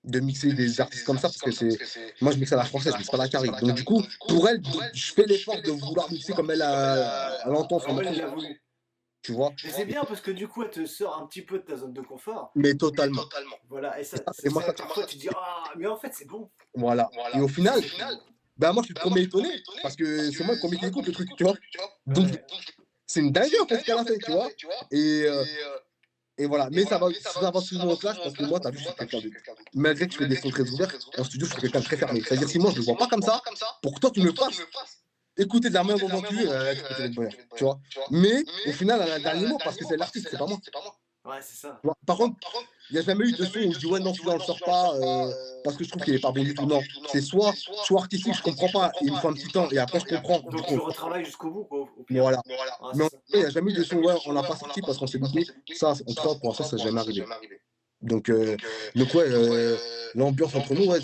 de mixer des artistes comme ça parce que c'est moi je mixe à la française je mixe pas à la carré donc du coup pour elle je fais l'effort de vouloir mixer comme elle l'entend son morceau tu vois mais c'est bien parce que du coup elle te sort un petit peu de ta zone de confort mais totalement voilà et et moi ça parfois tu te dis ah mais en fait c'est bon voilà et au final ben moi je suis le premier étonné parce que c'est moi le premier qui écoute le truc tu vois donc c'est une dinguerie en fait ce qu'elle a fait, tu vois. Et, euh, et voilà, mais ça va souvent en clash parce que moi, t'as vu, je suis quelqu'un de. Malgré que je fais des sons très ouverts, en studio, je suis quelqu'un de très fermé. C'est-à-dire, si moi, je le vois pas comme ça, pour que toi, tu me fasses écouter de la main dont tu es, tu peux te le bonheur, tu vois. Mais au final, elle a un dernier mot parce que c'est l'artiste, c'est pas moi. Ouais, c'est ça. Tu vois. Par contre, il n'y a jamais eu de son où je dis ouais, non, celui-là, on le sort pas parce que je trouve qu'il est pas bon du tout. Non, c'est soit artistique, je comprends pas, et il me faut un petit temps, et après, je comprends. Du Donc coup, tu retravailles jusqu'au bout, quoi, au pire. voilà. Ouais, Mais en c'est tout ça. cas, il n'y a jamais eu de son ouais, on l'a pas sorti parce qu'on s'est loupé. Ça, en tout cas, pour l'instant, ça n'est jamais arrivé. Donc, ouais, l'ambiance entre nous, ouais,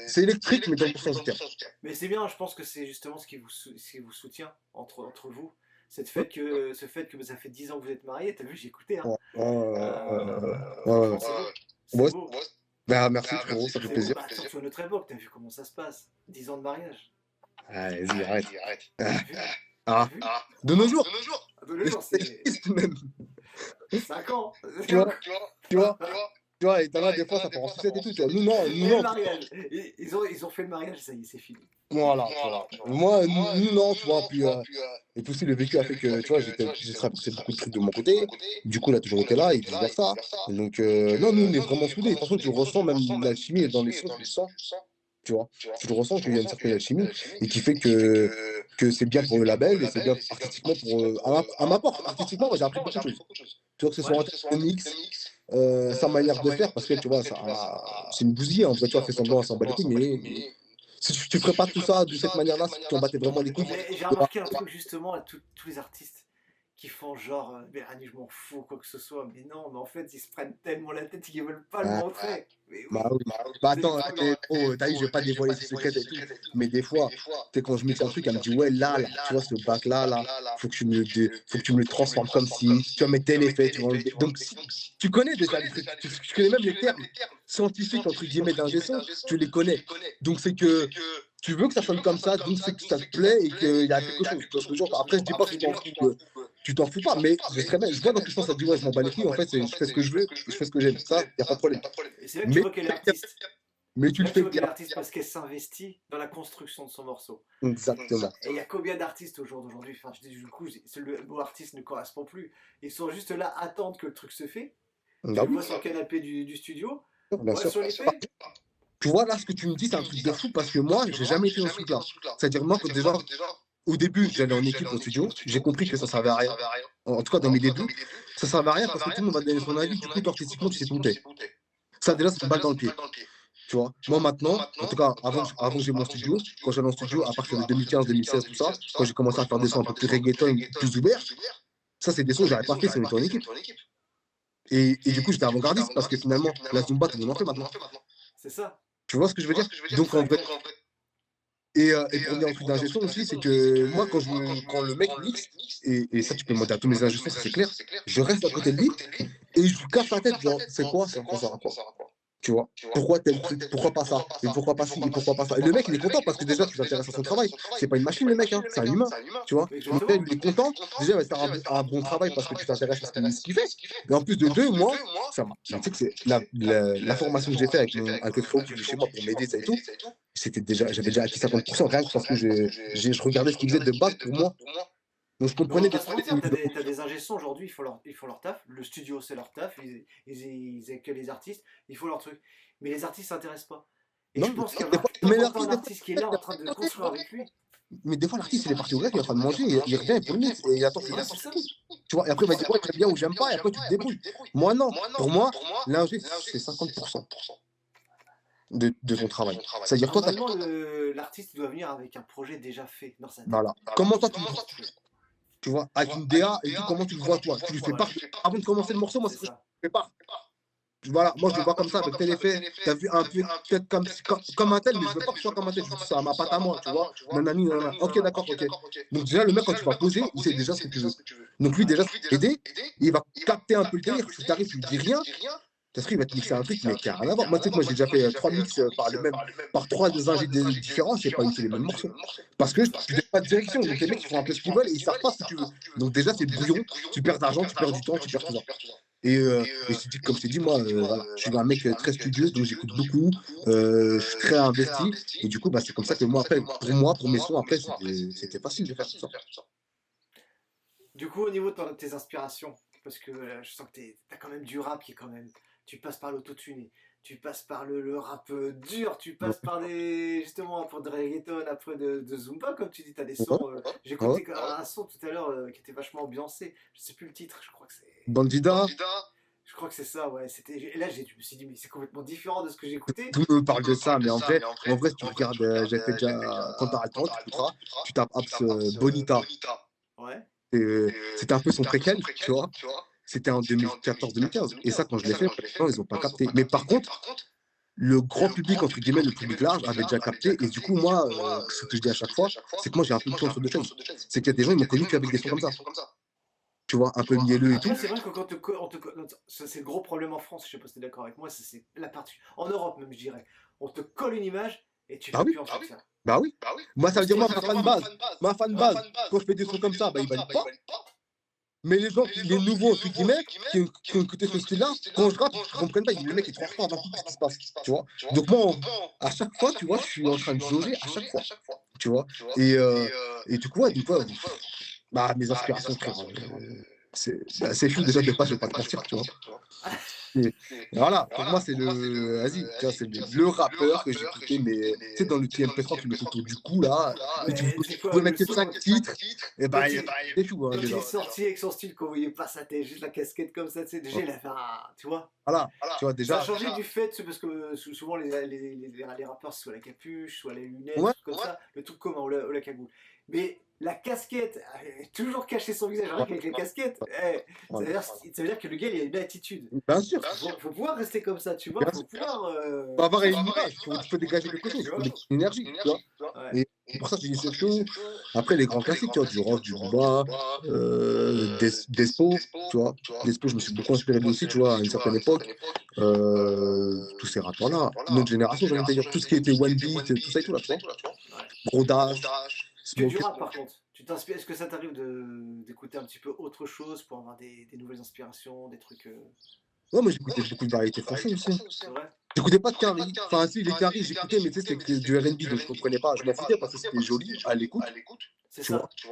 c'est électrique, mais dans le bon sens du terme. Mais c'est bien, je pense que c'est justement ce qui vous soutient entre vous. Ce fait que ça fait 10 ans que vous êtes mariés, t'as vu, j'ai écouté, hein. Ouais, Franchement, ouais, c'est beau. ouais. C'est beau. Bah, merci, frérot, ça fait C'est beau. plaisir. Bah, surtout à notre époque, t'as vu comment ça se passe. 10 ans de mariage. Vas-y, arrête. T'as vu? Ah, T'as vu? de nos jours, De nos jours, c'est triste même. 5 ans. Tu vois, tu vois, tu vois, et t'en as des fois, ça part en sucette et tout, tu vois. Nous, non, nous, Et le non. mariage. Ils ont fait le mariage, ça y est, c'est fini. Voilà, tu vois. Moi, nous, non, tu vois. Et puis aussi, le vécu a fait que, tu vois, j'ai traversé beaucoup de trucs de mon côté. Du coup, il a toujours été là et vice-versa. Et donc, non, nous, on est vraiment soudés. De toute façon, tu ressens même l'alchimie dans les sons, tu le sens. Tu vois, tu le ressens qu'il y a une certaine alchimie et qui fait que c'est bien pour le label et c'est bien artistiquement pour. À ma porte, artistiquement, moi, j'ai appris beaucoup de choses. Tu vois, que ce soit en termes de mix, sa manière de faire, parce que tu vois, c'est une bousille, en vrai, tu vois, fait semblant à s'en bat les couilles, mais si tu ferais pas tout ça de cette manière-là, si tu en battais vraiment les couilles, Mais j'ai remarqué un truc justement à tous les artistes qui font genre, mais Rani, je m'en fous, quoi que ce soit. Mais non, mais en fait, ils se prennent tellement la tête qu'ils veulent pas le ah, montrer. Mais bah oui, oui. Bah c'est attends, fou. t'as vu, je vais pas dévoiler ses secrets et tout, mais des fois, tu sais, quand je mixe un truc, elle me dit, ouais, là, tu vois, ce bac-là, faut que tu me le transformes comme si, tu vas mettre tel effet, tu vas enlever. Donc, tu connais déjà les trucs, tu connais même les termes scientifiques, entre guillemets, d'ingé son, tu les connais. Donc, c'est que tu veux que ça sonne comme ça, donc c'est que ça te plaît et qu'il y a quelque chose. Tu vois ce que je veux dire. Après, je dis pas que tu t'en fous pas, mais je vois dans quel sens ça dit, ouais, je m'en bats les couilles, en fait, je fais ce que je veux, je fais ce que j'aime. Ça, il n'y a pas de problème. Et c'est là que tu Mais, vois qu'elle est artiste. mais tu C'est le là que tu fais vois qu'elle bien. est artiste parce qu'elle s'investit dans la construction de son morceau. Exactement. Et il y a combien d'artistes au jour d'aujourd'hui, enfin, je dis du coup, le mot artiste ne correspond plus. Ils sont juste là, à attendre que le truc se fait. Tu Bah le oui, vois sur le canapé du studio. bien Ouais, sûr. sur les faits. Tu vois, là, ce que tu me dis, c'est un truc de fou parce que moi, j'ai jamais été dans ce truc-là. C'est-à-dire, moi, déjà, au début, j'allais en équipe au studio, j'ai compris que ça servait à rien. En tout cas, dans mes débuts, ça servait à rien parce que tout le monde va donner son avis. Du coup, toi, artistiquement, tu sais tout t'es. Ça, déjà, c'est une balle dans le pied. Tu vois, moi maintenant, en tout cas, avant que j'ai mon studio, quand j'allais en studio, à partir de 2015, 2016, tout ça, quand j'ai commencé à faire des sons un peu plus reggaeton, plus ouverts, ça, c'est des sons que j'avais pas fait si on était en équipe. Et du coup, j'étais avant-gardiste parce que finalement, la Zumba, tout le monde en fait maintenant. C'est ça. Tu vois ce que je veux dire? Donc, en vrai, et pour revenir au truc d'ingé son aussi, c'est que moi, quand le mec mixe, et ça, tu peux demander à tous mes ingé sons, ça c'est clair, je reste à côté de lui et je lui casse la tête, genre, c'est quoi, ça sert à quoi? Tu vois, pourquoi tel truc, pourquoi pas ça, et pourquoi pas ci, et pourquoi pas ça. Et le mec, il est content parce que déjà, tu t'intéresses à son travail. C'est pas une machine, le mec, hein, c'est un humain, tu vois. Donc, Exactement. il est content, déjà, il va faire un bon travail parce que tu t'intéresses à ce qu'il fait. Et en plus de deux, moi, tu sais que c'est la formation que j'ai fait avec le frérot qui vit chez moi pour m'aider, ça et tout, j'avais déjà acquis 50%, rien que parce que je regardais ce qu'il faisait de base pour moi. Donc, je Mais on comprenais va des pas se mentir, t'as des ingé sons aujourd'hui, ils font leur taf. Le studio, c'est leur taf. Ils accueillent les artistes, ils font leur truc. Mais les artistes s'intéressent pas. Et je non, pense qu'il y des aura fois, de mais temps en temps un l'artiste, artiste qui est là en train de construire avec lui. mais des fois, l'artiste, il est parti au grec, il est en train de manger, il revient pour le mix, et il attend que Ouais, c'est ça. tu vois, et après, il va dire, ouais, j'aime bien ou j'aime pas, et après, tu te débrouilles. Moi, non. Pour moi, l'ingé, c'est 50% de ton travail. C'est-à-dire, toi, Normalement, l'artiste doit venir avec un projet déjà fait dans sa tête. voilà. Comment toi, tu le vois? Tu vois, avec une DA et tout, comment tu le vois, toi? Tu lui fais part. Avant de commencer le morceau, moi, c'est ce que je fais part. Voilà, moi, je le vois comme ça, avec tel effet. Tu as vu un peu, peut-être comme un tel, mais je veux pas que ce soit comme un tel. Je veux que ça soit ma patte à moi, tu vois. Nanani, nanana. Ok, d'accord, ok. Donc, déjà, le mec, quand tu vas poser, il sait déjà ce que tu veux. Donc, lui, déjà, aider, il va capter un peu le délire. Si tu arrives, tu lui dis rien. Ça se trouve, il va te mixer un truc, mais qui n'a rien à voir. Moi, tu sais que moi, j'ai déjà fait 3 mix par trois ingés différents, c'est pas du tout les mêmes morceaux. Parce que tu n'as pas de direction. Donc, les mecs, ils font un peu ce qu'ils veulent et ils savent pas ce que tu veux. Donc, déjà, c'est brouillon. Tu perds d'argent, tu perds du temps, tu perds tout ça. Et comme je t'ai dit, moi, voilà, je suis un mec très studieux, donc j'écoute beaucoup. Je suis très investi. Et du coup, bah, c'est comme ça que moi, après, pour mes sons, après, c'était facile de faire tout ça. Du coup, au niveau de tes inspirations, parce que je sens que t'as quand même du rap qui est quand même. Tu passes par l'autotune, tu passes par le rap dur, tu Ouais, passes par des. Justement, pour de reggaeton, après de Zumba, comme tu dis, t'as des ouais, sons. J'ai ouais. écouté un son tout à l'heure qui était vachement ambiancé. Je sais plus le titre, je crois que c'est. Bandida, Je crois que c'est ça, ouais. Et là, je me suis dit, mais c'est complètement différent de ce que j'écoutais. tout le monde parle de ça, mais en vrai, si tu regardes, j'avais fait déjà, quand t'auras le temps, tu écouteras, tu tapes Abs Bonita. Ouais. C'était un peu son préquel, tu vois. C'était en 2014-2015. Et ça, quand je l'ai fait, les gens, ils n'ont pas capté. Mais par contre, le grand public, entre guillemets, le public large, avait déjà capté. Et du coup, moi, ce que je dis à chaque fois, c'est que moi, j'ai un peu le cul entre deux chaises. C'est qu'il y a des gens, ils m'ont connu qu'avec des sons comme ça. Tu vois, un peu mielleux et tout. Après, c'est vrai que quand ça, c'est le gros problème en France, je sais pas si t'es d'accord avec moi, ça, c'est la partie. En Europe, même, je dirais. On te colle une image et tu Bah fais oui, plus en sortir. bah oui. Moi, ça veut dire, moi, ma fan Ouais. base, quand je fais des sons comme ça, bah, ils valent pas. Mais les gens, les nouveaux, entre guillemets, qui ont écouté ce style-là, quand je rappe, ils comprennent pas. Ils disent, le mec est trop en retard d'un coup, qu'est-ce qui se passe? Tu vois? Donc, moi, à chaque fois, tu vois, je suis en train de jauger à chaque fois. Tu vois? Et du coup, ouais, bah, mes aspirations, frère, c'est fou déjà de pas, je vais pas te mentir, tu vois. Et voilà, pour moi, c'est le. Vas-y, tu vois, c'est le rappeur que j'écoutais, mais tu sais, dans le TMP3, tu le mets autour du cou, là. Et tu Ouais, c'est pouvais quoi le mettre que son 5 titres, et bah, quand il, c'est fou, hein, quand il déjà. est sorti avec son style qu'on voyait pas sa tête, juste la casquette comme ça, tu sais, déjà il a fait un. Tu vois? Voilà, tu vois, Ça a déjà. changé du fait, parce que souvent les rappeurs, c'est soit la capuche, soit les lunettes, Ouais, trucs comme ça, le truc commun, ou la cagoule. Mais la casquette, toujours cacher son visage, rien ouais, qu'avec la casquette, ouais. ça veut dire que le gars il a une attitude. Bien sûr, Faut pouvoir rester comme ça, tu vois, bien faut sûr. pouvoir. Faut avoir une image, tu peux dégager quelque chose, Tu il faut vois? une énergie, tu vois. Ouais. Et pour ça, je dis c'est chaud. Après, les grands classiques, tu vois, du rock, du Booba, Despo, tu vois. Despo, je me suis beaucoup inspiré de lui aussi, tu vois, à une certaine époque. Tous ces rappeurs-là, notre génération, j'ai envie de te dire, tout ce qui était One Beat, tout ça et tout, là, tu vois. Ouais. Gros Dash, Que du Smoke. rap par contre. Tu t'inspires, est-ce que ça t'arrive d'écouter un petit peu autre chose pour avoir des nouvelles inspirations, des trucs. Ouais, moi, j'écoutais beaucoup de variétés françaises aussi. C'est vrai? J'écoutais pas de Carrie. Enfin, si, les Carrie, j'écoutais, mais tu sais, c'était du R&B, donc je comprenais pas. Je m'en foutais parce que c'était joli à l'écoute, C'est tu vois. ça.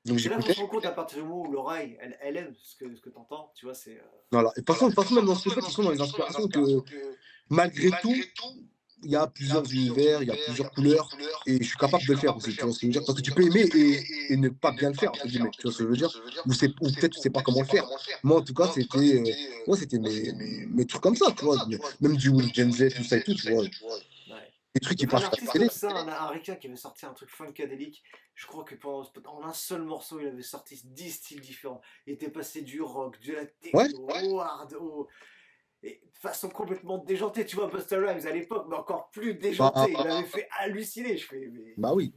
Donc C'est là qu'on j'écoutais. se rend compte à partir du moment où l'oreille, elle aime ce que t'entends, tu vois, c'est. Voilà. Et de toute façon, même dans ce que je fais, tu sens dans les inspirations que malgré tout, il y a plusieurs univers, il y a plusieurs couleurs, et je suis capable de le faire aussi, tu vois ce que je veux dire? Parce que tu peux aimer et ne pas bien le faire, entre guillemets, tu vois ce que je veux dire? Ou peut-être tu sais pas comment le faire. Moi, en tout cas, c'était ouais, c'était mes trucs comme ça, tu vois. Même du Will Gen Z, tout ça et tout, tu vois. Ouais. Des trucs qui Donc un passent à la artiste télé. comme ça, un ricain qui avait sorti un truc funkadélique, je crois que en un seul morceau, il avait sorti 10 styles différents. Il était passé du rock, de la Ouais, techno, au hard, et de façon complètement déjantée. Tu vois, Busta Rhymes à l'époque, mais encore plus bah, déjanté. Il m'avait fait halluciner. Je fais, mais. bah oui.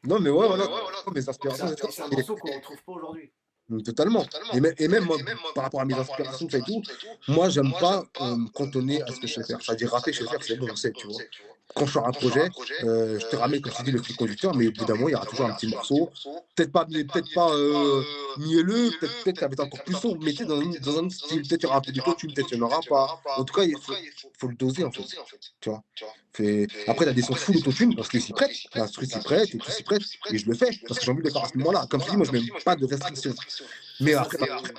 Non, mais ouais, voilà, mes C'est aspirations, un, c'est ça. et c'est un morceau qu'on retrouve pas aujourd'hui. Totalement. Et même moi, par rapport à mes aspirations, tout ça et tout, moi, j'aime pas me cantonner à ce que je sais faire. C'est-à-dire rapper, je sais faire, c'est bon, je sais, tu vois. Quand je sors un projet, je te ramène, comme je t'ai dit, le fil conducteur, mais au bout d'un moment, il y aura toujours un petit morceau. Peut-être pas mielleux, peut-être ça va être encore plus sombre, mais tu sais, dans un style, peut-être il y aura un peu d'autotune, peut-être il n'y en aura pas. En tout cas, il faut le doser, en fait. Tu vois. Après, tu as des sons full autotune parce qu'ils s'y prêtent, l'instru s'y prête et tout s'y prête, et je le fais parce que j'ai envie de le faire à ce moment-là. Comme je dis, moi, je ne mets pas de restrictions. C'est Mais ça, après, c'est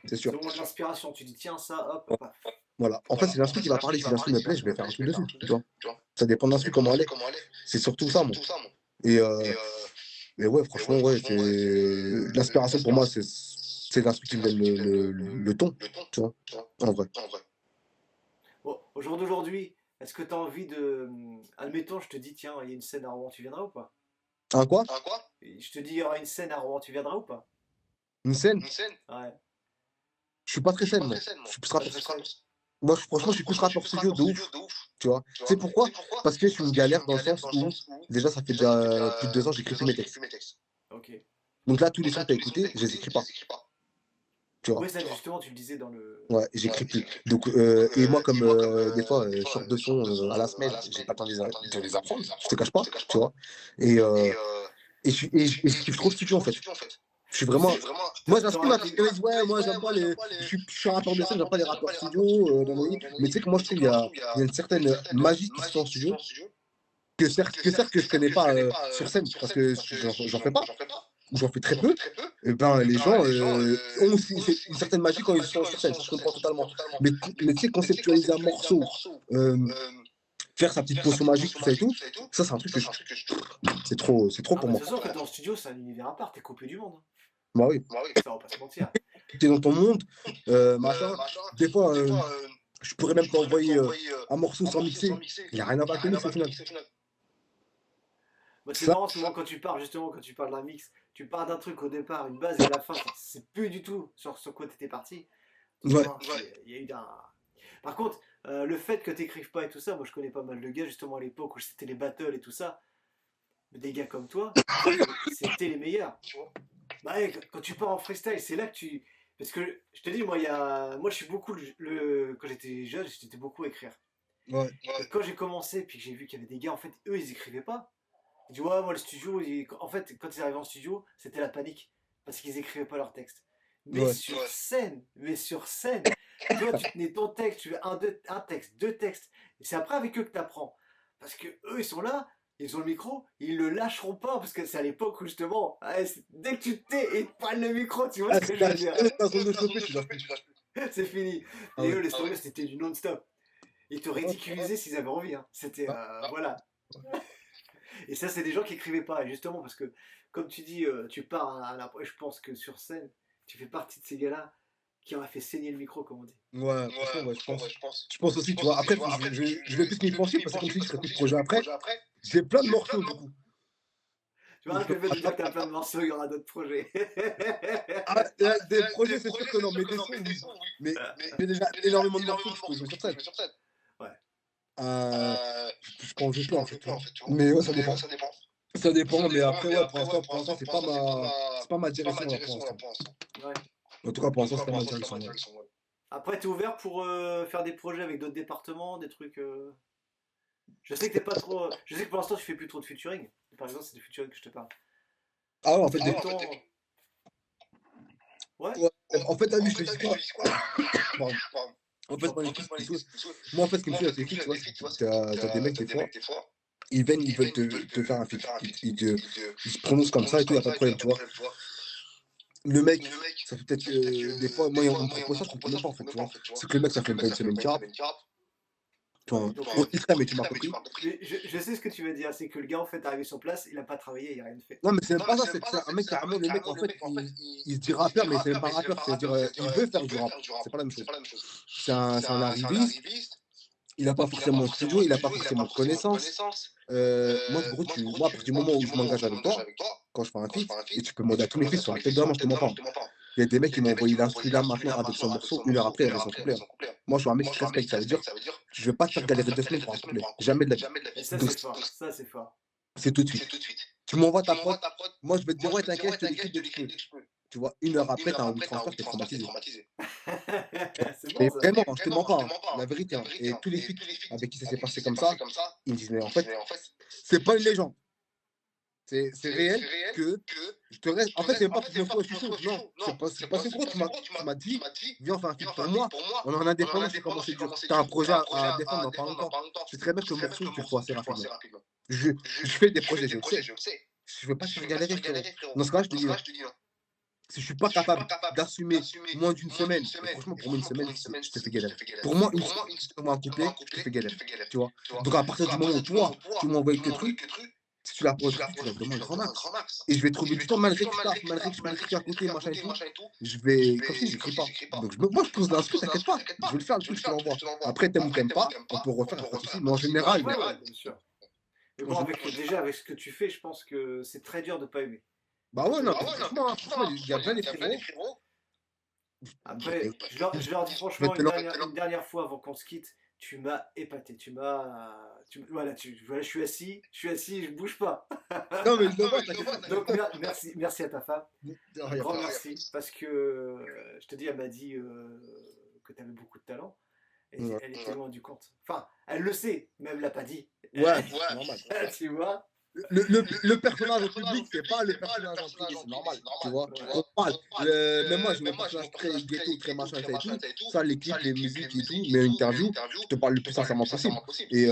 c'est sûr. au moment de l'inspiration. Tu dis, tiens, ça, hop, paf. Voilà. En fait, c'est l'instru qui va parler. Si l'instru me plaît, je vais faire un truc dessus. Tu vois. Ça dépend de l'instru, comment elle est. C'est surtout ça, moi. Et, et ouais, franchement, ouais, c'est l'inspiration pour moi, c'est l'instru qui me donne le ton. Tu vois. En vrai. Bon, au jour d'aujourd'hui, est-ce que tu as envie de. Admettons, je te dis, tiens, il y a une scène à Rouen, tu viendras ou pas? Un quoi? Et je te dis, il y aura une scène à Rouen, tu viendras ou pas? Une scène? Ouais. Je suis pas très scène, moi. Je suis plus rappeur. Moi, franchement, je suis plus rappeur studio de ouf. Tu vois. Tu sais pourquoi? Parce que je suis une galère dans le sens où, déjà, ça fait déjà plus de 2 ans que j'écris plus mes textes. Ok. Donc là, tous les sons que tu as écoutés, je les écris pas. Tu vois. Ouais, ça, justement, tu le disais dans le. Ouais, j'écris plus. Donc, et moi, comme des fois, je sors deux sons à la semaine, j'ai pas le temps de les apprendre, je te cache pas, tu vois. Et, je kiffe trop le studio, en fait. Je suis vraiment. Moi, j'inspire ma petite dit, ouais, moi, j'aime pas les. Je suis un rappeur de scène, j'aime pas les rappeurs studio. Mais tu sais que moi, je trouve qu'il y a une certaine magie qui se fait en studio, que certes que je connais pas sur scène, parce que j'en fais pas. où j'en fais très peu, et ben les gens ont aussi une certaine magie quand ils sont sur scène, ça je comprends totalement. Mais tu sais, conceptualiser un morceau, euh, faire sa petite potion magique, tout ça et tout, ça c'est un truc que c'est trop Ah pour bah de moi. toute façon, quand t'es en studio, c'est un univers à part, t'es coupé du monde, hein. Bah oui, Ça, on va pas se mentir. t'es dans ton monde, machin. Des fois, je pourrais même t'envoyer un morceau sans mixer, il n'y a rien à voir avec le mix au final. Bah, c'est Ça, marrant souvent quand tu parles, justement, quand tu parles d'un mix, tu pars d'un truc au départ, une base, et à la fin, c'est plus du tout sur quoi t'étais parti. Tu ouais, vois, il y a eu d'un. Par contre, le fait que t'écrives pas et tout ça, moi je connais pas mal de gars justement à l'époque où c'était les battles et tout ça, des gars comme toi, c'était les meilleurs, tu vois. Bah ouais, quand tu pars en freestyle, c'est là que tu. Parce que je te dis, moi, moi je suis beaucoup. Quand j'étais jeune, j'étais beaucoup à écrire. ouais, Et quand j'ai commencé, puis que j'ai vu qu'il y avait des gars, en fait, eux, ils écrivaient pas. Ils disent, ouais, moi, le studio, en fait, quand ils arrivaient en studio, c'était la panique. Parce qu'ils écrivaient pas leur texte. Mais ouais. sur scène, toi, tu tenais ton texte, tu fais un texte, deux textes. Et c'est après avec eux que tu apprends. Parce que eux, ils sont là, ils ont le micro, ils le lâcheront pas. Parce que c'est à l'époque où justement, ouais, dès que tu te tais et ils prennent le micro, tu vois Ah, ce que c'est je veux la dire. zone de choper, tu lâches plus. C'est fini. Ah Et ouais. eux, les stories, c'était du non-stop. Ils te Ouais, ridiculisaient s'ils avaient envie, hein. C'était, ouais, voilà. Et ça, c'est des gens qui écrivaient pas. Et justement, parce que, comme tu dis, tu pars à la. Je pense que sur scène, tu fais partie de ces gars-là qui auraient fait saigner le micro, comme on dit. ouais, franchement, ouais, je pense. Je pense aussi, tu vois. Après, je vais plus m'y pencher parce que, comme je dis, je ferai plus de projets après. J'ai plein de morceaux, du coup. Tu vois, Je que peux le fait de pas- dire que t'as plein de morceaux, il y aura d'autres projets. Ah, des projets, c'est sûr que non, mais des sons, oui. Mais j'ai déjà énormément de morceaux que je peux jouer sur scène. Ouais. Euh, je peux en jouer plein, en fait, tu vois. Mais ouais, ça dépend. Ça dépend, mais après, ouais, pour l'instant, c'est pas ma direction, là, pour l'instant. Ouais. En tout cas, pour l'instant, c'est pas ma direction. Ouais. Après, t'es ouvert pour faire des projets avec d'autres départements, des trucs. Je sais que t'es pas trop. Je sais que pour l'instant, tu fais plus trop de featuring. Par exemple, c'est du featuring que je te parle. Ah ouais, en fait, Mettons. Ouais. ouais, en fait, t'as vu, je te dis quoi? Pardon. En fait, moi, en fait, ce qui me fait avec les feats, tu vois, c'est que t'as des mecs, des fois, ils viennent, ils veulent te faire un feat. Ils se prononcent comme ça et tout, y a pas de problème, tu vois. Le mec, ça fait peut-être des fois, moi, on me propose ça, je comprends même pas, en fait, tu vois. C'est que le mec, ça fait même pas une semaine qu'il rappe. Tu vois, Ouais, donc, on dit ça, mais tu m'as compris. mais je sais ce que tu veux dire, c'est que le gars en fait arrivé sur place, il a pas travaillé, il a rien fait. Non, mais c'est même pas ça, c'est que c'est un mec, carrément, le mec, en fait, il se dit rappeur, mais c'est même pas rappeur, c'est-à-dire, il veut faire du rap. C'est pas la même chose. C'est un arriviste, il a pas forcément de studio, il a pas forcément de connaissances. Moi, gros, moi, à partir du moment où je m'engage avec toi, quand je fais un feat, et tu peux demander à tous mes feats sur la tête de la main, je te mens pas. Il y a des mecs qui m'ont envoyé l'instru là maintenant avec son morceau, une heure après, il y avait son couplet. Moi, je suis un mec qui te respecte, ça veut dire, je vais pas te faire galérer 2 semaines pour un couplet. Jamais de la vie. Et ça Donc, c'est fort, ça c'est fort. c'est tout de suite. Tu m'envoies ta prod, moi, je vais te dire, ouais, t'inquiète, je te l'écris dès que je peux. Tu vois, une heure après, t'as un WeTransfer, t'es traumatisé. C'est bon Mais ça. vraiment, je te mens pas, hein, la vérité. Hein. Et tous les feats avec qui ça s'est passé comme ça, ils me disent, mais en fait, c'est pas une légende. C'est réel que je te reste. En fait, c'est même pas pour que je me je suis chaud. Non, c'est pas ce gros. Tu m'as dit, viens, on fait un feat pour moi. On est en indépendance, je sais comment c'est dur. T'as un projet à défendre dans pas longtemps. Je sais très bien que le morceau, tu le faut assez rapidement. Je fais des projets, je le sais. Je veux pas te faire galérer, frérot. Dans ce cas-là, je te dis non. Si je suis pas capable d'assumer moins d'une semaine, et franchement, pour moi, une semaine, je te fais galérer. Pour moi, une semaine, un couplet, je te fais galérer. Tu vois. Donc, à partir du moment où toi, tu m'envoies quelques trucs, si tu l'as pas reçu, tu restes vraiment un grand max. Et je vais trouver du temps, malgré que je tape, malgré que je m'écris à côté, machin et tout. Je vais, comme si j'écris pas. Donc, moi, je pose l'instru, t'inquiète pas. Je vais le faire, le truc, je te l'envoie. Après, t'aimes ou t'aimes pas, on peut refaire, pas de soucis. Mais en général, Ouais, ouais, bien sûr. Mais bon, déjà avec ce que tu fais, je pense que c'est très dur de pas aimer. bah ouais, non, franchement, il y a bien des frérots. Après, je leur dis franchement une dernière fois avant qu'on se quitte, tu m'as épaté, voilà, voilà, je suis assis, je bouge pas. Non, mais je le vois, t'inquiète. Donc merci à ta femme, un grand merci, parce que je te dis, elle m'a dit que tu avais beaucoup de talent, et Ouais, elle était loin du compte. Enfin, elle le sait, mais elle me l'a pas dit. ouais, c'est normal. Tu vois? Le personnage en public, c'est pas le personnage en privé, c'est normal, tu vois. On parle. Même moi, j'ai mon personnage très ghetto, très machin, ça et tout. Ça, les clips, les musiques et tout, mais une interview, je te parle le plus sincèrement possible. Et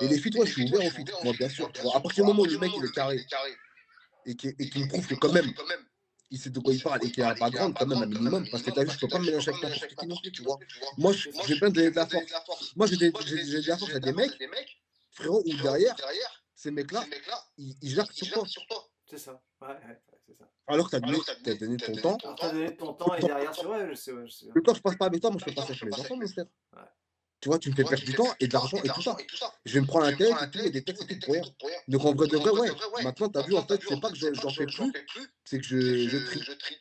les feats, ouais, je suis ouvert aux feats, moi, bien sûr. Tu vois. À partir du moment où le mec, il est carré, et qui me prouve que quand même, il sait de quoi il parle et qu'il a un background quand même un minimum. Parce que t'as vu, je peux pas me mélanger avec n'importe qui non plus, tu vois. Moi, C'est ça. j'ai besoin de la force. Moi, j'ai de la force à des mecs, frérot, ou derrière, ces mecs-là, ils gèrent sur toi. C'est ça. Ouais, c'est ça. Alors que t'as donné ton temps. Alors t'as donné ton temps et derrière, c'est vrai, je sais, ouais, je sais. Le temps que je passe pas avec toi, moi, je fais pas ça avec mes enfants, mon frère. Ouais. Tu vois, tu me fais perdre du temps et de l'argent et tout ça. Je vais me prendre la tête et tout, et des textes et tout pour rien. Donc en vrai de vrai, ouais. Maintenant, t'as vu, en fait, c'est pas que j'en fais plus, c'est que je trie.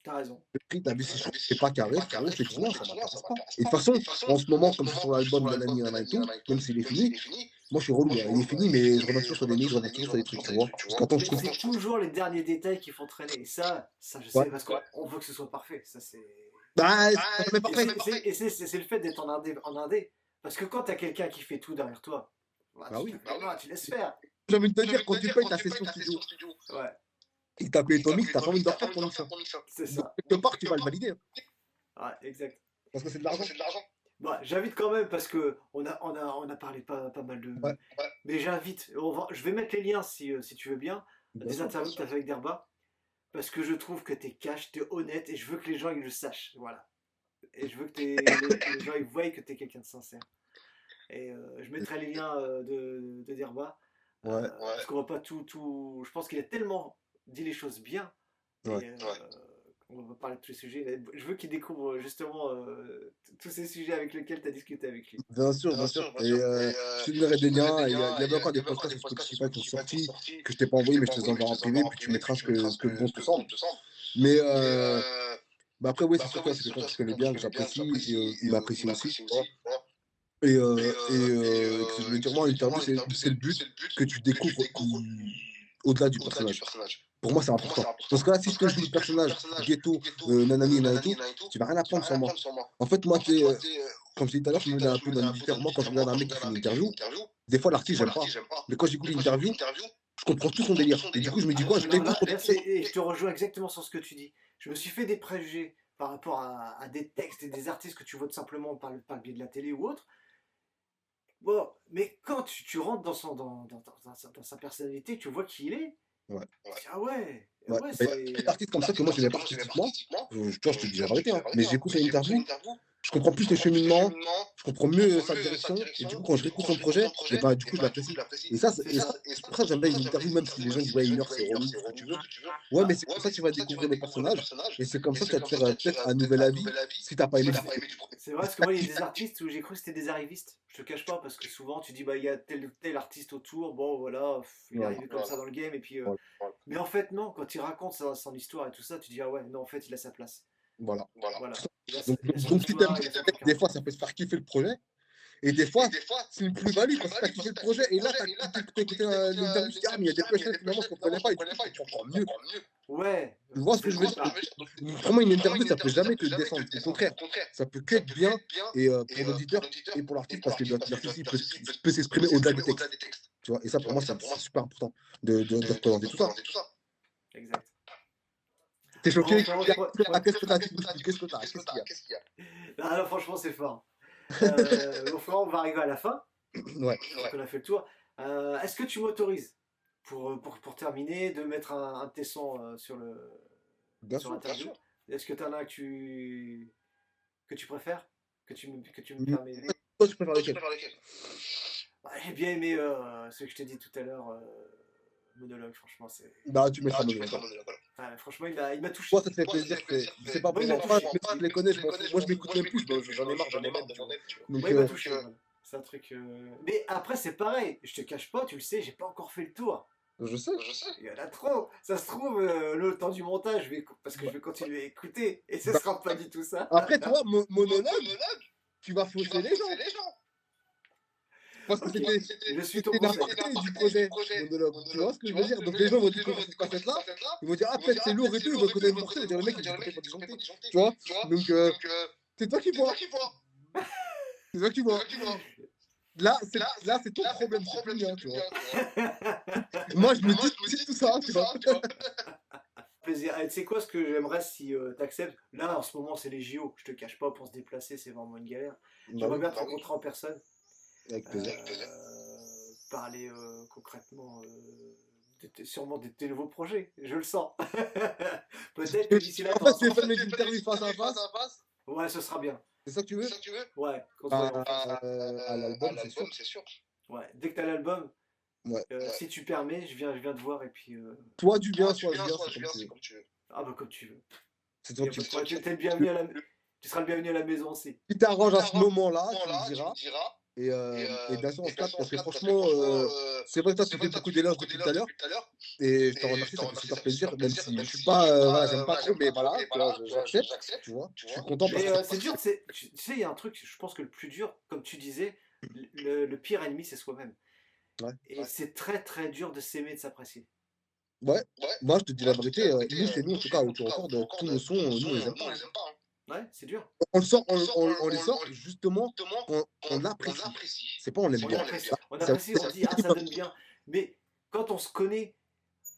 T'as raison. Le prix, t'as vu, si je trouve que c'est pas carré, frérot, c'est que non, ça m'intéresse pas. Et de toute façon, en ce moment, comme c'est sur l'album Nanani Nana et tout, même s'il est fini, moi je suis relou, hein. Il est fini, mais je reviens toujours sur des musiques, je reviens toujours sur des trucs, tu vois. Parce qu'attends, je Mais trouve. c'est toujours les derniers détails qui font traîner. Et ça je sais, Ouais. parce qu'on veut que ce soit parfait. Ça, c'est. Bah, c'est pas Et parfait. c'est le fait d'être en indé. Parce que quand t'as quelqu'un qui fait tout derrière toi, bah, Bah oui. tu laisses faire. J'ai envie de te dire, quand tu payes ta session studio Ouais, et que t'as payé ton mix, t'as pas envie de refaire ton mix. c'est Donc, ça. quelque part, tu vas le valider. Hein, Ouais, exact. parce que c'est de l'argent. Bon, j'invite quand même parce que on a parlé pas mal de. Ouais. Mais j'invite. Je vais mettre les liens si tu veux bien. Bien Des sûr. interviews que t'as fait avec Derba. Parce que je trouve que t'es cash, t'es honnête et je veux que les gens ils le sachent. Voilà. Et je veux que les gens ils voient que t'es quelqu'un de sincère. Et je mettrai les liens de Derba. Ouais. Parce qu'on va pas tout. Je pense qu'il a tellement dit les choses bien. Ouais. Et on va parler de tous les sujets. Je veux qu'il découvre justement tous ces sujets avec lesquels tu as discuté avec lui. Bien sûr, bien sûr. Et je te donnerai des liens. Il y avait encore des podcasts sur Spotify qui sont sortis, que je t'ai pas envoyé, mais je te les enverrai en privé, puis tu mettras ce que bon te semble. Mais bah après, oui, c'est sûr que c'est quelqu'un que je connais bien, que j'apprécie, et il m'apprécie aussi, tu vois. Et que je voulais dire, moi, l'interview, c'est le but que tu découvres au-delà du personnage. Pour moi, c'est important. Parce que là, si je te joue le personnage ghetto, nanani, nanani, tu vas rien apprendre sur moi. En fait, moi, comme je disais tout à l'heure, je me mets un peu dans l'éditeur. Moi, quand je regarde un mec qui fait une interview, des fois, l'artiste, j'aime pas. Mais quand j'écoute l'interview, je comprends tout son délire. Et du coup, je me dis quoi? Je l'écoute. Et je te rejoins exactement sur ce que tu dis. Je me suis fait des préjugés par rapport à des textes et des artistes que tu vois tout simplement par le biais de la télé ou autre. Bon, mais quand tu rentres dans sa personnalité, tu vois qui il est. Ouais. Ah ouais, Ouais. c'est. Il y a des artistes comme ça que moi, je n'aime pas artistiquement. Tu vois, je te dis la vérité, hein. Mais j'écoute son interview, je comprends plus le cheminement, je comprends mieux sa direction, et du coup, quand je réécoute son projet, et bah, du coup, je l'apprécie. Et c'est pour ça que j'aime bien une interview, même si les gens disent, ouais, une heure, c'est relou, ce que tu veux. Ouais, mais c'est comme ça que tu vas découvrir le personnage, et c'est comme ça que tu vas te faire peut-être un nouvel avis si t'as pas aimé du premier. C'est vrai, parce que moi, il y a des artistes où j'ai cru que c'était des arrivistes. Je te cache pas, parce que souvent, tu dis, bah, il y a tel ou tel artiste autour, bon, voilà, il est Voilà. arrivé comme ça dans le game, et puis. Voilà. Mais en fait, non, quand il raconte son histoire et tout ça, tu dis, ah ouais, non, en fait, il a sa place. Voilà. Voilà. Donc si t'aimes des fois, ça peut se faire kiffer le projet. Et des fois, c'est une plus-value parce que t'as kiffé le projet. Et là, t'as écouté l'interview, tu dis, ah, mais il y a des punchlines, finalement, je comprenais pas. Et du coup, tu comprends encore mieux. Ouais. Tu vois ce que je veux dire? Vraiment, une interview, ça peut jamais te descendre. Au contraire, ça peut que être bien et pour l'auditeur et pour l'artiste parce que l'artiste peut s'exprimer au-delà du texte. Tu vois? Et ça, pour moi, c'est super important de représenter tout ça. Exact. T'es choqué? Bon, Qu'est-ce que t'as dit? Qu'est-ce qu'il y a? Ah, non, franchement, c'est fort. Bon, frère, on va arriver à la fin. Ouais. Donc, on a fait le tour. Est-ce que tu m'autorises pour terminer de mettre un de tes sons sur l'interview? Est-ce que tu en as que tu préfères? Que tu me permets? Toi, tu préfères lequel? J'ai bien aimé ce que je t'ai dit tout à l'heure. Monologue, franchement, c'est. Bah, tu mettras monologue. Franchement, il m'a touché. Moi, ça te fait plaisir. C'est pas pour moi. Je les connais, moi, je m'écoute même plus. J'en ai marre de moi-même. Donc, il m'a touché. Voilà. C'est un truc. Mais après, c'est pareil. Je te cache pas, tu le sais, j'ai pas encore fait le tour. Je sais. Il y en a trop. Ça se trouve, le temps du montage, parce que je vais continuer à écouter. Et ce sera pas du tout ça. Après, toi, monologue, tu vas fausser les gens. Parce que c'était la portée du projet monologue. Tu vois ce que je veux dire? Donc les gens vont découvrir cette facette-là. Ils vont dire, ah, peut-être c'est lourd et tout. Ils vont connaître une portée. Ils vont dire, le mec, il est disjoncté. Tu vois? Donc, c'est toi qui vois. C'est toi qui vois. Là, c'est ton problème, c'est plus le mien, tu vois. Moi, je me dis tout ça, tu vois. Plaisir. Tu sais quoi, ce que j'aimerais si t'acceptes, là en ce moment c'est les JO, je te cache pas, pour se déplacer c'est vraiment une galère. J'aimerais bien te rencontrer en personne. Avec plaisir. Parler concrètement sûrement des nouveaux projets, je le sens. Peut-être que d'ici là, En fait, tu veux faire une interview face à face. Ouais, ce sera bien. C'est ça que tu veux? Ouais, quand on À, va à l'album, c'est sûr. Ouais, dès que t'as l'album, Ouais. si tu permets, je viens te voir et puis. Soit du bien, soit du bien, c'est comme tu veux. Ah bah comme tu veux. C'est toi qui veux. T'es le bienvenu tu seras le bienvenu à la maison aussi. Si t'arranges à ce moment-là, tu me diras. Et bien sûr, on se capte parce que franchement, c'est vrai que toi, tu fais beaucoup d'éloges depuis tout à l'heure. Et je te remercie, ça fait super plaisir, même si je suis pas, voilà, j'aime pas trop, mais voilà, j'accepte, tu vois. Je suis content parce Mais que. c'est dur, tu sais, il y a un truc, je pense que le plus dur, comme tu disais, le pire ennemi, c'est soi-même. Ouais. Et c'est très très dur de s'aimer et de s'apprécier. Ouais, moi je te dis la vérité, nous, chez nous, en tout cas, autour encore de tous nos sons, nous, on les aime pas. Ouais, c'est dur. On les sort justement quand on l'apprécie. C'est pas on l'aime bien. On apprécie, on dit, ah, ça donne bien. Mais quand on se connaît,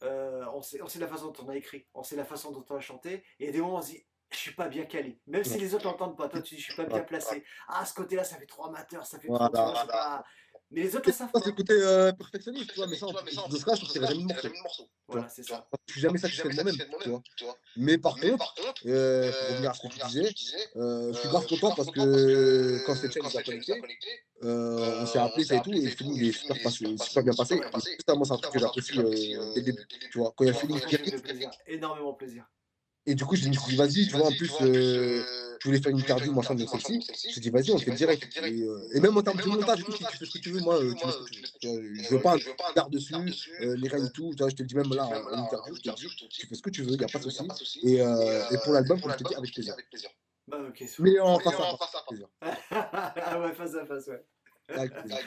on sait la façon dont on a écrit, on sait la façon dont on a chanté, et il y a des moments où on se dit, je suis pas bien calé. Même si les autres n'entendent pas, toi tu dis, je suis pas bien placé. Ah, ce côté-là, ça fait trop amateur, ça fait trop. Tu vois, c'est pas. Mais les autres le savent. C'est le côté perfectionniste, tu vois, mais ça, de ce cas, je trouve jamais le morceau. Voilà, c'est ça. Je suis jamais satisfait de moi-même, tu vois. Mais par contre, pour revenir à ce que tu disais, je suis grave content parce que quand cette chaîne nous a connecté, on s'est appelé, ça et tout, et le feeling est super bien passé. Et moi, c'est un truc que j'apprécie dès le début, tu vois. Quand il y a le feeling qui arrive. Énormément plaisir. Et du coup, je me suis dit, vas-y, tu vois, en plus, je voulais faire une interview, machin de celle-ci. Je me suis dit, vas-y, on fait direct. Et même en termes de montage, si tu fais ce que tu veux, moi, tu mets ce que tu veux. Je veux pas un regard dessus, ni rien du tout. Je te le dis même là, en interview, je te dis, tu fais ce que tu veux, il n'y a pas de souci. Et pour l'album, comme je te dis, avec plaisir. Bah, ok, mais en face à face, plaisir. Ah ouais, face à face, ouais. Avec plaisir.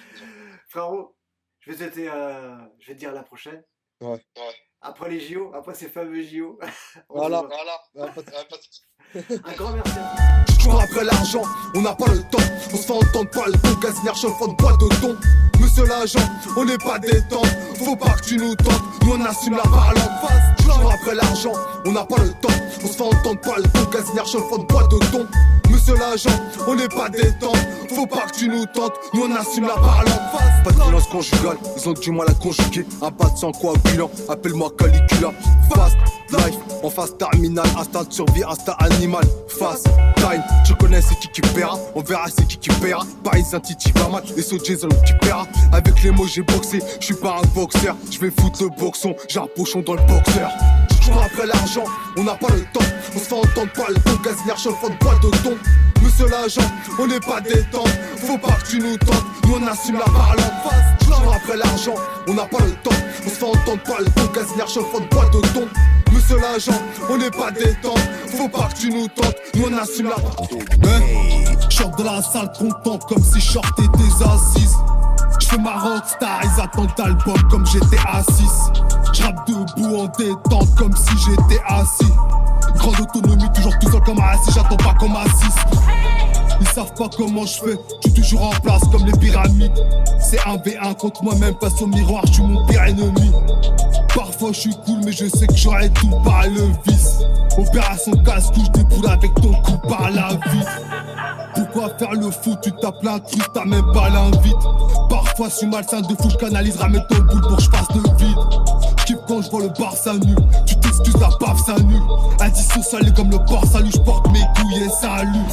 Frérot, je vais te dire à la prochaine. Ouais. Après les JO, après ces fameux JO. Voilà. Un grand merci. Je cours après l'argent, on n'a pas le temps. On se fait entendre par le ton, Casimir chauffe de boîte de thon. Monsieur l'agent, on n'est pas détente. Faut pas que tu nous tentes, nous on assume la parole en face. Je cours après l'argent, on n'a pas le temps. On se fait entendre par le ton, Casimir chauffe de boîte de thon. Monsieur l'agent, on n'est pas détente. Faut pas que tu nous tentes, nous on assume la parole en face. Pas de violence conjugale, ils ont du mal à conjuguer. Un pas de sang coagulant, appelle-moi Caligula. Fast life, en phase terminale, instinct de survie, instinct animal. Fast time, tu connais c'est qui paiera. On verra c'est qui paiera. Parisien Titi va mal, et ce Jason qui paiera. Avec les mots j'ai boxé, je suis pas un boxeur. Je vais foutre le boxon, j'ai un pochon dans le boxeur. Je cours après l'argent, on n'a pas le temps. On se fait entendre par le ton, Casimir chauffe de boîte de thon. Monsieur l'agent, on n'est pas détente. Faut pas que tu nous tentes, nous on assume la parole en face. Je cours après l'argent, on n'a pas le temps. On se fait entendre par le ton, Casimir chauffe de boîte de thon. Monsieur l'agent, on n'est pas détente. Faut pas que tu nous tentes, nous on assume la parole. Je sors de la salle content comme si je sortais des assises. J'fais ma rockstar, ils attendent l'album comme j'étais assis. J'rappe debout en détente comme si j'étais assis. Grande autonomie, toujours tout seul comme assis, j'attends pas comme assis. Ils savent pas comment je fais, j'suis toujours en place comme les pyramides. C'est 1v1 contre moi-même, face au miroir, j'suis mon pire ennemi. Parfois j'suis cool mais je sais que j'aurais tout par le vice. Opération casse-cou, j'déboule avec ton coup par la vie. Pourquoi faire le fou, tu tapes un truc, t'as même pas l'invite. Parfois je suis malsain de fou, je canalise, ramène ton boule pour que je fasse le vide. J'kiffe quand je vois le Barça nu, tu t'excuses la baffe c'est nul. Addition salée comme le porc salut, j'porte mes couilles et salut.